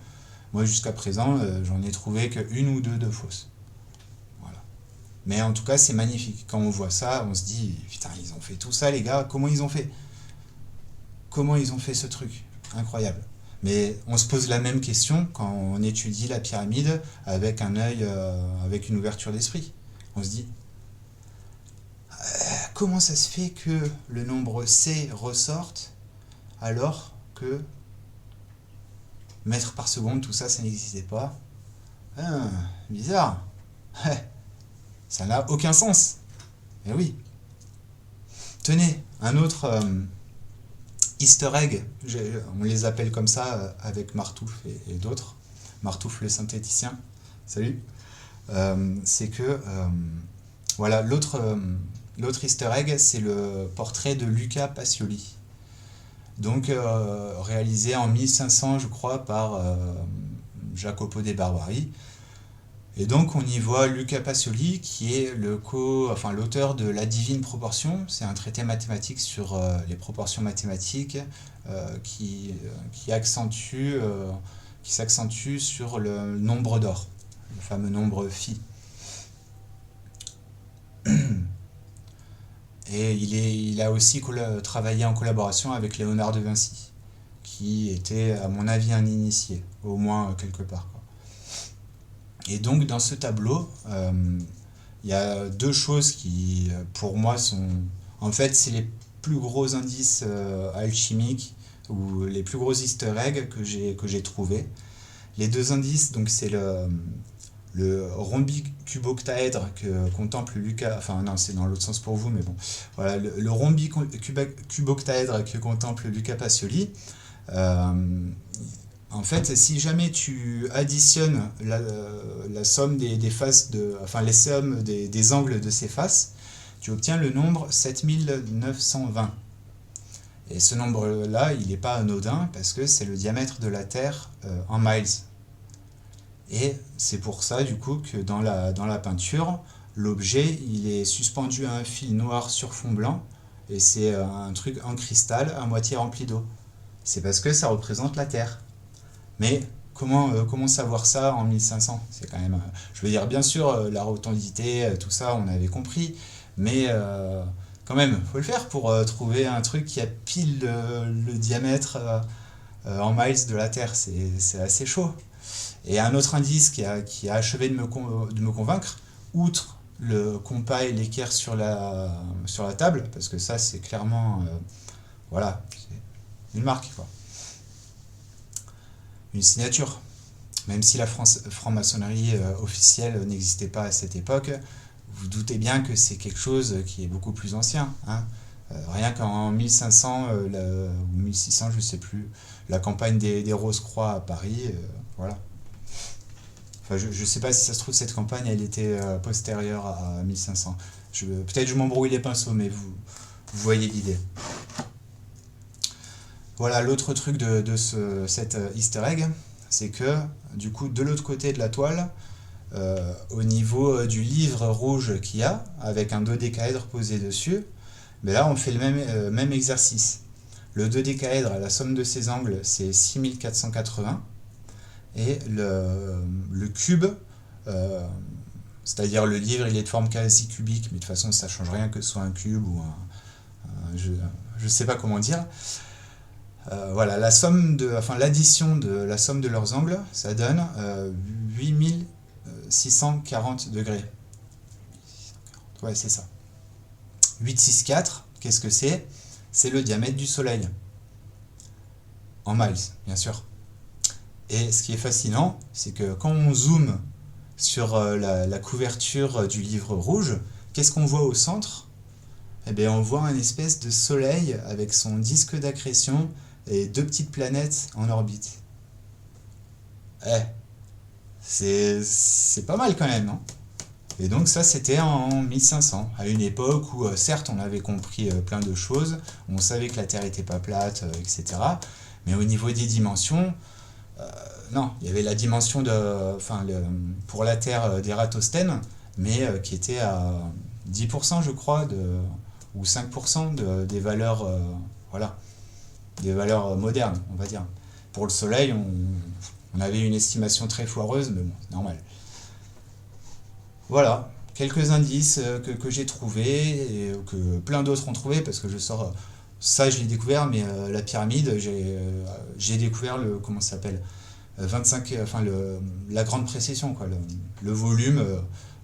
S1: Moi, jusqu'à présent, j'en ai trouvé qu'une ou deux de fausses. Voilà. Mais en tout cas, c'est magnifique. Quand on voit ça, on se dit, putain, ils ont fait tout ça, les gars, comment ils ont fait? Comment ils ont fait ce truc? Incroyable. Mais on se pose la même question quand on étudie la pyramide avec un œil, avec une ouverture d'esprit. On se dit, comment ça se fait que le nombre C ressorte alors que mètres par seconde, tout ça, ça n'existait pas? Bizarre. Ça n'a aucun sens. Mais oui. Tenez, un autre Easter egg, on les appelle comme ça avec Martouf et d'autres. Martouf le synthéticien, salut. C'est que, voilà, l'autre Easter egg, c'est le portrait de Luca Pacioli. Donc, réalisé en 1500, je crois, par Jacopo de Barbari. Et donc on y voit Luca Pacioli qui est l'auteur de La Divine Proportion. C'est un traité mathématique sur les proportions mathématiques qui s'accentue sur le nombre d'or, le fameux nombre phi. Et il a aussi travaillé en collaboration avec Léonard de Vinci, qui était à mon avis un initié, au moins quelque part. Et donc dans ce tableau, il y a deux choses qui, pour moi, sont... En fait, c'est les plus gros indices alchimiques ou les plus gros easter eggs que j'ai trouvés. Les deux indices, donc c'est le rhombicuboctaèdre que contemple Luca... Enfin non, c'est dans l'autre sens pour vous, mais bon. Voilà, le rhombicuboctaèdre que contemple Luca Pacioli. En fait, si jamais tu additionnes la somme des faces les sommes des angles de ces faces, tu obtiens le nombre 7920. Et ce nombre-là, il n'est pas anodin parce que c'est le diamètre de la Terre en miles. Et c'est pour ça, du coup, que dans la peinture, l'objet, il est suspendu à un fil noir sur fond blanc et c'est un truc en cristal à moitié rempli d'eau. C'est parce que ça représente la Terre. Mais comment savoir ça en 1500? C'est quand même... je veux dire, bien sûr, la rotondité, tout ça, on avait compris. Mais quand même, il faut le faire pour trouver un truc qui a pile le diamètre en miles de la Terre. C'est assez chaud. Et un autre indice qui a achevé de me convaincre, outre le compas et l'équerre sur la table, parce que ça, c'est clairement... voilà, c'est une marque, quoi. Une signature. Même si la franc-maçonnerie officielle n'existait pas à cette époque, vous doutez bien que c'est quelque chose qui est beaucoup plus ancien. Hein. Rien qu'en 1500 ou 1600, je ne sais plus, la campagne des Rose-Croix à Paris, voilà. Enfin, je ne sais pas si ça se trouve, cette campagne, elle était postérieure à 1500. Peut-être je m'embrouille les pinceaux, mais vous voyez l'idée. Voilà, l'autre truc de cet easter egg, c'est que, du coup, de l'autre côté de la toile, au niveau du livre rouge qu'il y a, avec un dodécaèdre posé dessus, mais là, on fait le même exercice. Le dodécaèdre, la somme de ses angles, c'est 6480, et le cube, C'est-à-dire le livre, il est de forme quasi cubique, mais de toute façon, ça change rien que ce soit un cube ou je sais pas comment dire. Voilà, l'addition de la somme de leurs angles, ça donne 8640 degrés. Ouais, c'est ça. 864, qu'est-ce que c'est? C'est le diamètre du Soleil. En miles, bien sûr. Et ce qui est fascinant, c'est que quand on zoome sur la couverture du livre rouge, qu'est-ce qu'on voit au centre? Eh bien, on voit un espèce de soleil avec son disque d'accrétion et deux petites planètes en orbite. Eh, c'est pas mal quand même, non? Et donc ça, c'était en 1500, à une époque où, certes, on avait compris plein de choses, on savait que la Terre n'était pas plate, etc. Mais au niveau des dimensions, non, il y avait la dimension pour la Terre d'Ératosthène, mais qui était à 10%, je crois, ou 5% des valeurs, voilà, des valeurs modernes, on va dire. Pour le Soleil, on avait une estimation très foireuse, mais bon, c'est normal. Voilà, quelques indices que j'ai trouvés et que plein d'autres ont trouvé parce que ça je l'ai découvert, mais la pyramide, j'ai découvert comment ça s'appelle, 25, enfin la grande précession, quoi, le volume.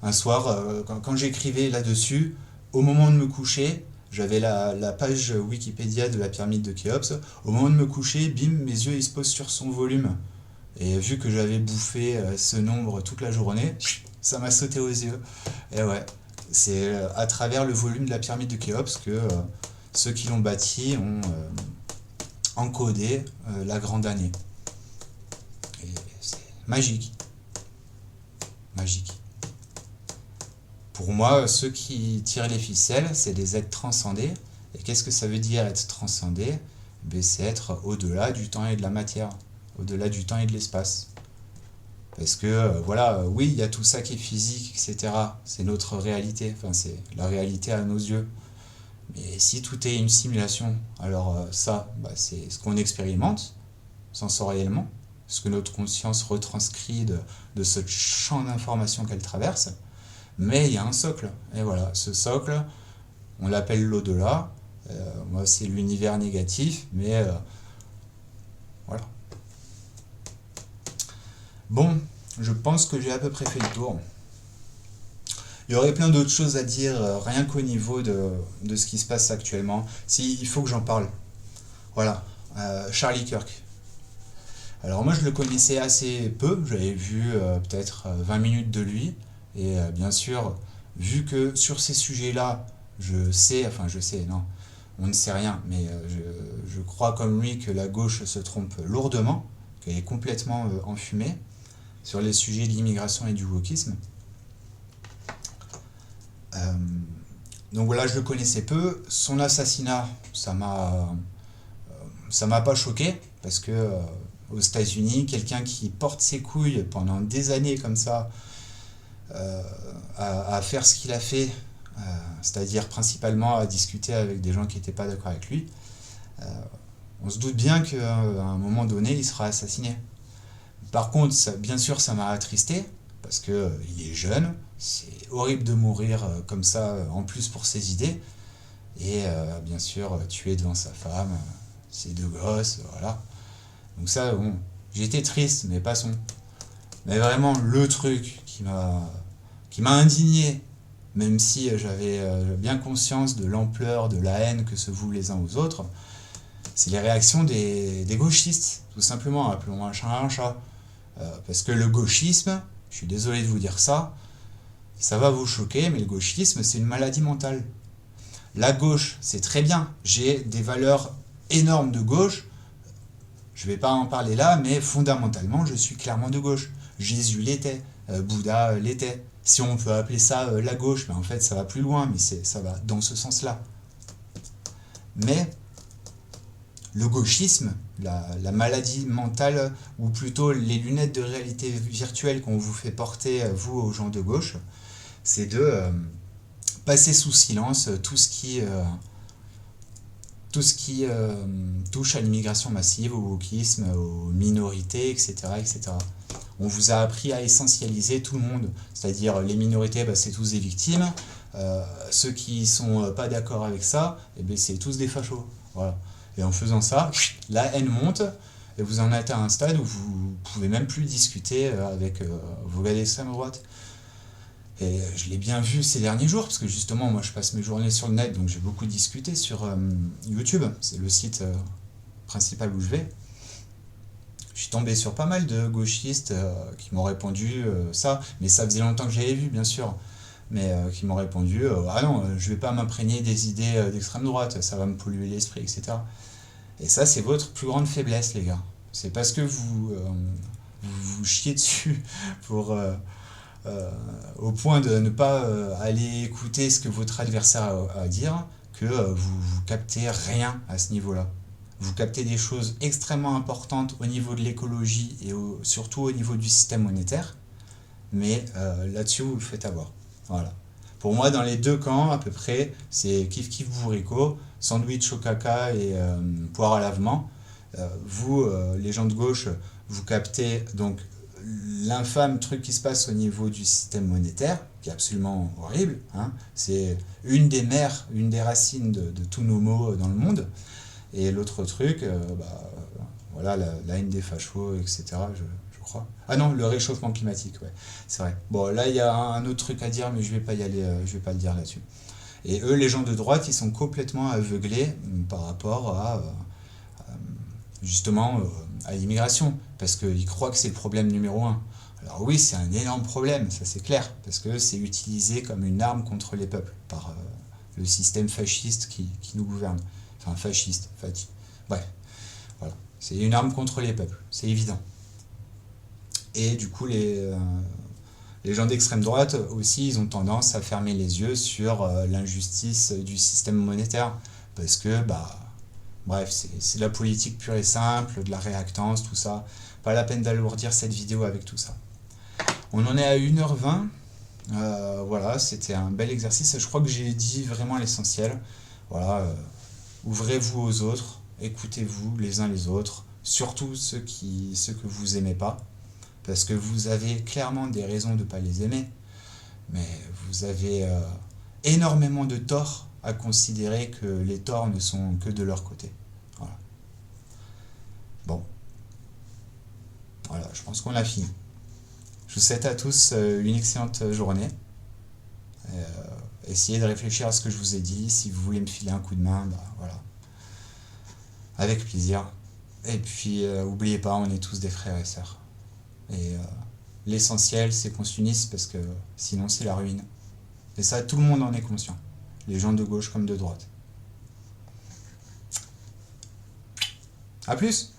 S1: Un soir, quand j'écrivais là-dessus, au moment de me coucher, j'avais la page Wikipédia de la pyramide de Khéops. Au moment de me coucher, bim, mes yeux ils se posent sur son volume. Et vu que j'avais bouffé ce nombre toute la journée, ça m'a sauté aux yeux. Et ouais, c'est à travers le volume de la pyramide de Khéops que ceux qui l'ont bâti ont encodé la grande année. Et c'est magique. Magique. Pour moi, ceux qui tirent les ficelles, c'est des êtres transcendés. Et qu'est-ce que ça veut dire être transcendé? C'est être au-delà du temps et de la matière, au-delà du temps et de l'espace. Parce que, voilà, oui, il y a tout ça qui est physique, etc. C'est notre réalité, enfin, c'est la réalité à nos yeux. Mais si tout est une simulation, alors ça, c'est ce qu'on expérimente sensoriellement, ce que notre conscience retranscrit de ce champ d'information qu'elle traverse. Mais il y a un socle. Et voilà, ce socle, on l'appelle l'au-delà. Moi, c'est l'univers négatif, mais voilà. Bon, je pense que j'ai à peu près fait le tour. Il y aurait plein d'autres choses à dire, rien qu'au niveau de ce qui se passe actuellement. Si, il faut que j'en parle. Voilà, Charlie Kirk. Alors moi, je le connaissais assez peu. J'avais vu peut-être 20 minutes de lui. Et bien sûr, vu que sur ces sujets-là, je sais, non, on ne sait rien, mais je crois comme lui que la gauche se trompe lourdement, qu'elle est complètement enfumée sur les sujets de l'immigration et du wokisme. Donc voilà, je le connaissais peu. Son assassinat, ça m'a pas choqué, parce que aux États-Unis, quelqu'un qui porte ses couilles pendant des années comme ça, à faire ce qu'il a fait, c'est-à-dire principalement à discuter avec des gens qui n'étaient pas d'accord avec lui, on se doute bien qu'à un moment donné, il sera assassiné. Par contre, bien sûr, ça m'a attristé, parce qu'il est jeune, c'est horrible de mourir comme ça, en plus pour ses idées, et bien sûr, tué devant sa femme, ses deux gosses, voilà. Donc ça, bon, j'étais triste, mais passons. Mais vraiment, le truc qui m'a indigné, même si j'avais bien conscience de l'ampleur de la haine que se vouent les uns aux autres, c'est les réactions des gauchistes, tout simplement, appelons un chat un chat. Parce que le gauchisme, je suis désolé de vous dire ça va vous choquer, mais le gauchisme, c'est une maladie mentale. La gauche, c'est très bien, j'ai des valeurs énormes de gauche, je ne vais pas en parler là, mais fondamentalement, je suis clairement de gauche. Jésus l'était, Bouddha l'était. Si on peut appeler ça la gauche, mais en fait ça va plus loin, mais ça va dans ce sens-là. Mais le gauchisme, la maladie mentale, ou plutôt les lunettes de réalité virtuelle qu'on vous fait porter, vous, aux gens de gauche, c'est de passer sous silence tout ce qui touche à l'immigration massive, au wokisme, aux minorités, etc., etc. On vous a appris à essentialiser tout le monde, c'est-à-dire les minorités, bah, c'est tous des victimes, ceux qui sont pas d'accord avec ça, eh ben, c'est tous des fachos. Voilà. Et en faisant ça, la haine monte, et vous en êtes à un stade où vous pouvez même plus discuter avec vos gars d'extrême droite. Et je l'ai bien vu ces derniers jours, parce que justement, moi je passe mes journées sur le net, donc j'ai beaucoup discuté sur YouTube, c'est le site principal où je vais. Je suis tombé sur pas mal de gauchistes qui m'ont répondu ça, mais ça faisait longtemps que j'avais vu, bien sûr, mais qui m'ont répondu ah non, je vais pas m'imprégner des idées d'extrême droite, ça va me polluer l'esprit, etc. Et ça, c'est votre plus grande faiblesse, les gars. C'est parce que vous chiez dessus pour, au point de ne pas aller écouter ce que votre adversaire a à dire, que vous captez rien à ce niveau-là. Vous captez des choses extrêmement importantes au niveau de l'écologie et surtout au niveau du système monétaire, mais là-dessus vous vous faites avoir. Voilà. Pour moi, dans les deux camps, à peu près, c'est kiff kiff bourricot, sandwich au caca et poire à lavement. Vous, les gens de gauche, vous captez donc l'infâme truc qui se passe au niveau du système monétaire, qui est absolument horrible. Hein. C'est une des mères, une des racines de tous nos maux dans le monde. Et l'autre truc, voilà, la haine des fachos, etc. Je crois. Ah non, le réchauffement climatique, ouais, c'est vrai. Bon, là, il y a un autre truc à dire, mais je vais pas y aller, je vais pas le dire là-dessus. Et eux, les gens de droite, ils sont complètement aveuglés par rapport à, justement, à l'immigration, parce qu'ils croient que c'est le problème numéro un. Alors oui, c'est un énorme problème, ça c'est clair, parce que c'est utilisé comme une arme contre les peuples par le système fasciste qui nous gouverne. Enfin, fasciste, bref, voilà. C'est une arme contre les peuples, c'est évident. Et du coup, les gens d'extrême droite aussi, ils ont tendance à fermer les yeux sur l'injustice du système monétaire, parce que, bref, c'est de la politique pure et simple, de la réactance, tout ça. Pas la peine d'alourdir cette vidéo avec tout ça. On en est à 1h20. Voilà, c'était un bel exercice. Je crois que j'ai dit vraiment l'essentiel. Voilà, ouvrez-vous aux autres, écoutez-vous les uns les autres, surtout ceux que vous aimez pas, parce que vous avez clairement des raisons de ne pas les aimer, mais vous avez énormément de torts à considérer que les torts ne sont que de leur côté. Voilà. Bon, voilà, je pense qu'on a fini. Je vous souhaite à tous une excellente journée. Essayez de réfléchir à ce que je vous ai dit. Si vous voulez me filer un coup de main, voilà. Avec plaisir. Et puis, n'oubliez pas, on est tous des frères et sœurs. Et l'essentiel, c'est qu'on s'unisse parce que sinon, c'est la ruine. Et ça, tout le monde en est conscient. Les gens de gauche comme de droite. A plus!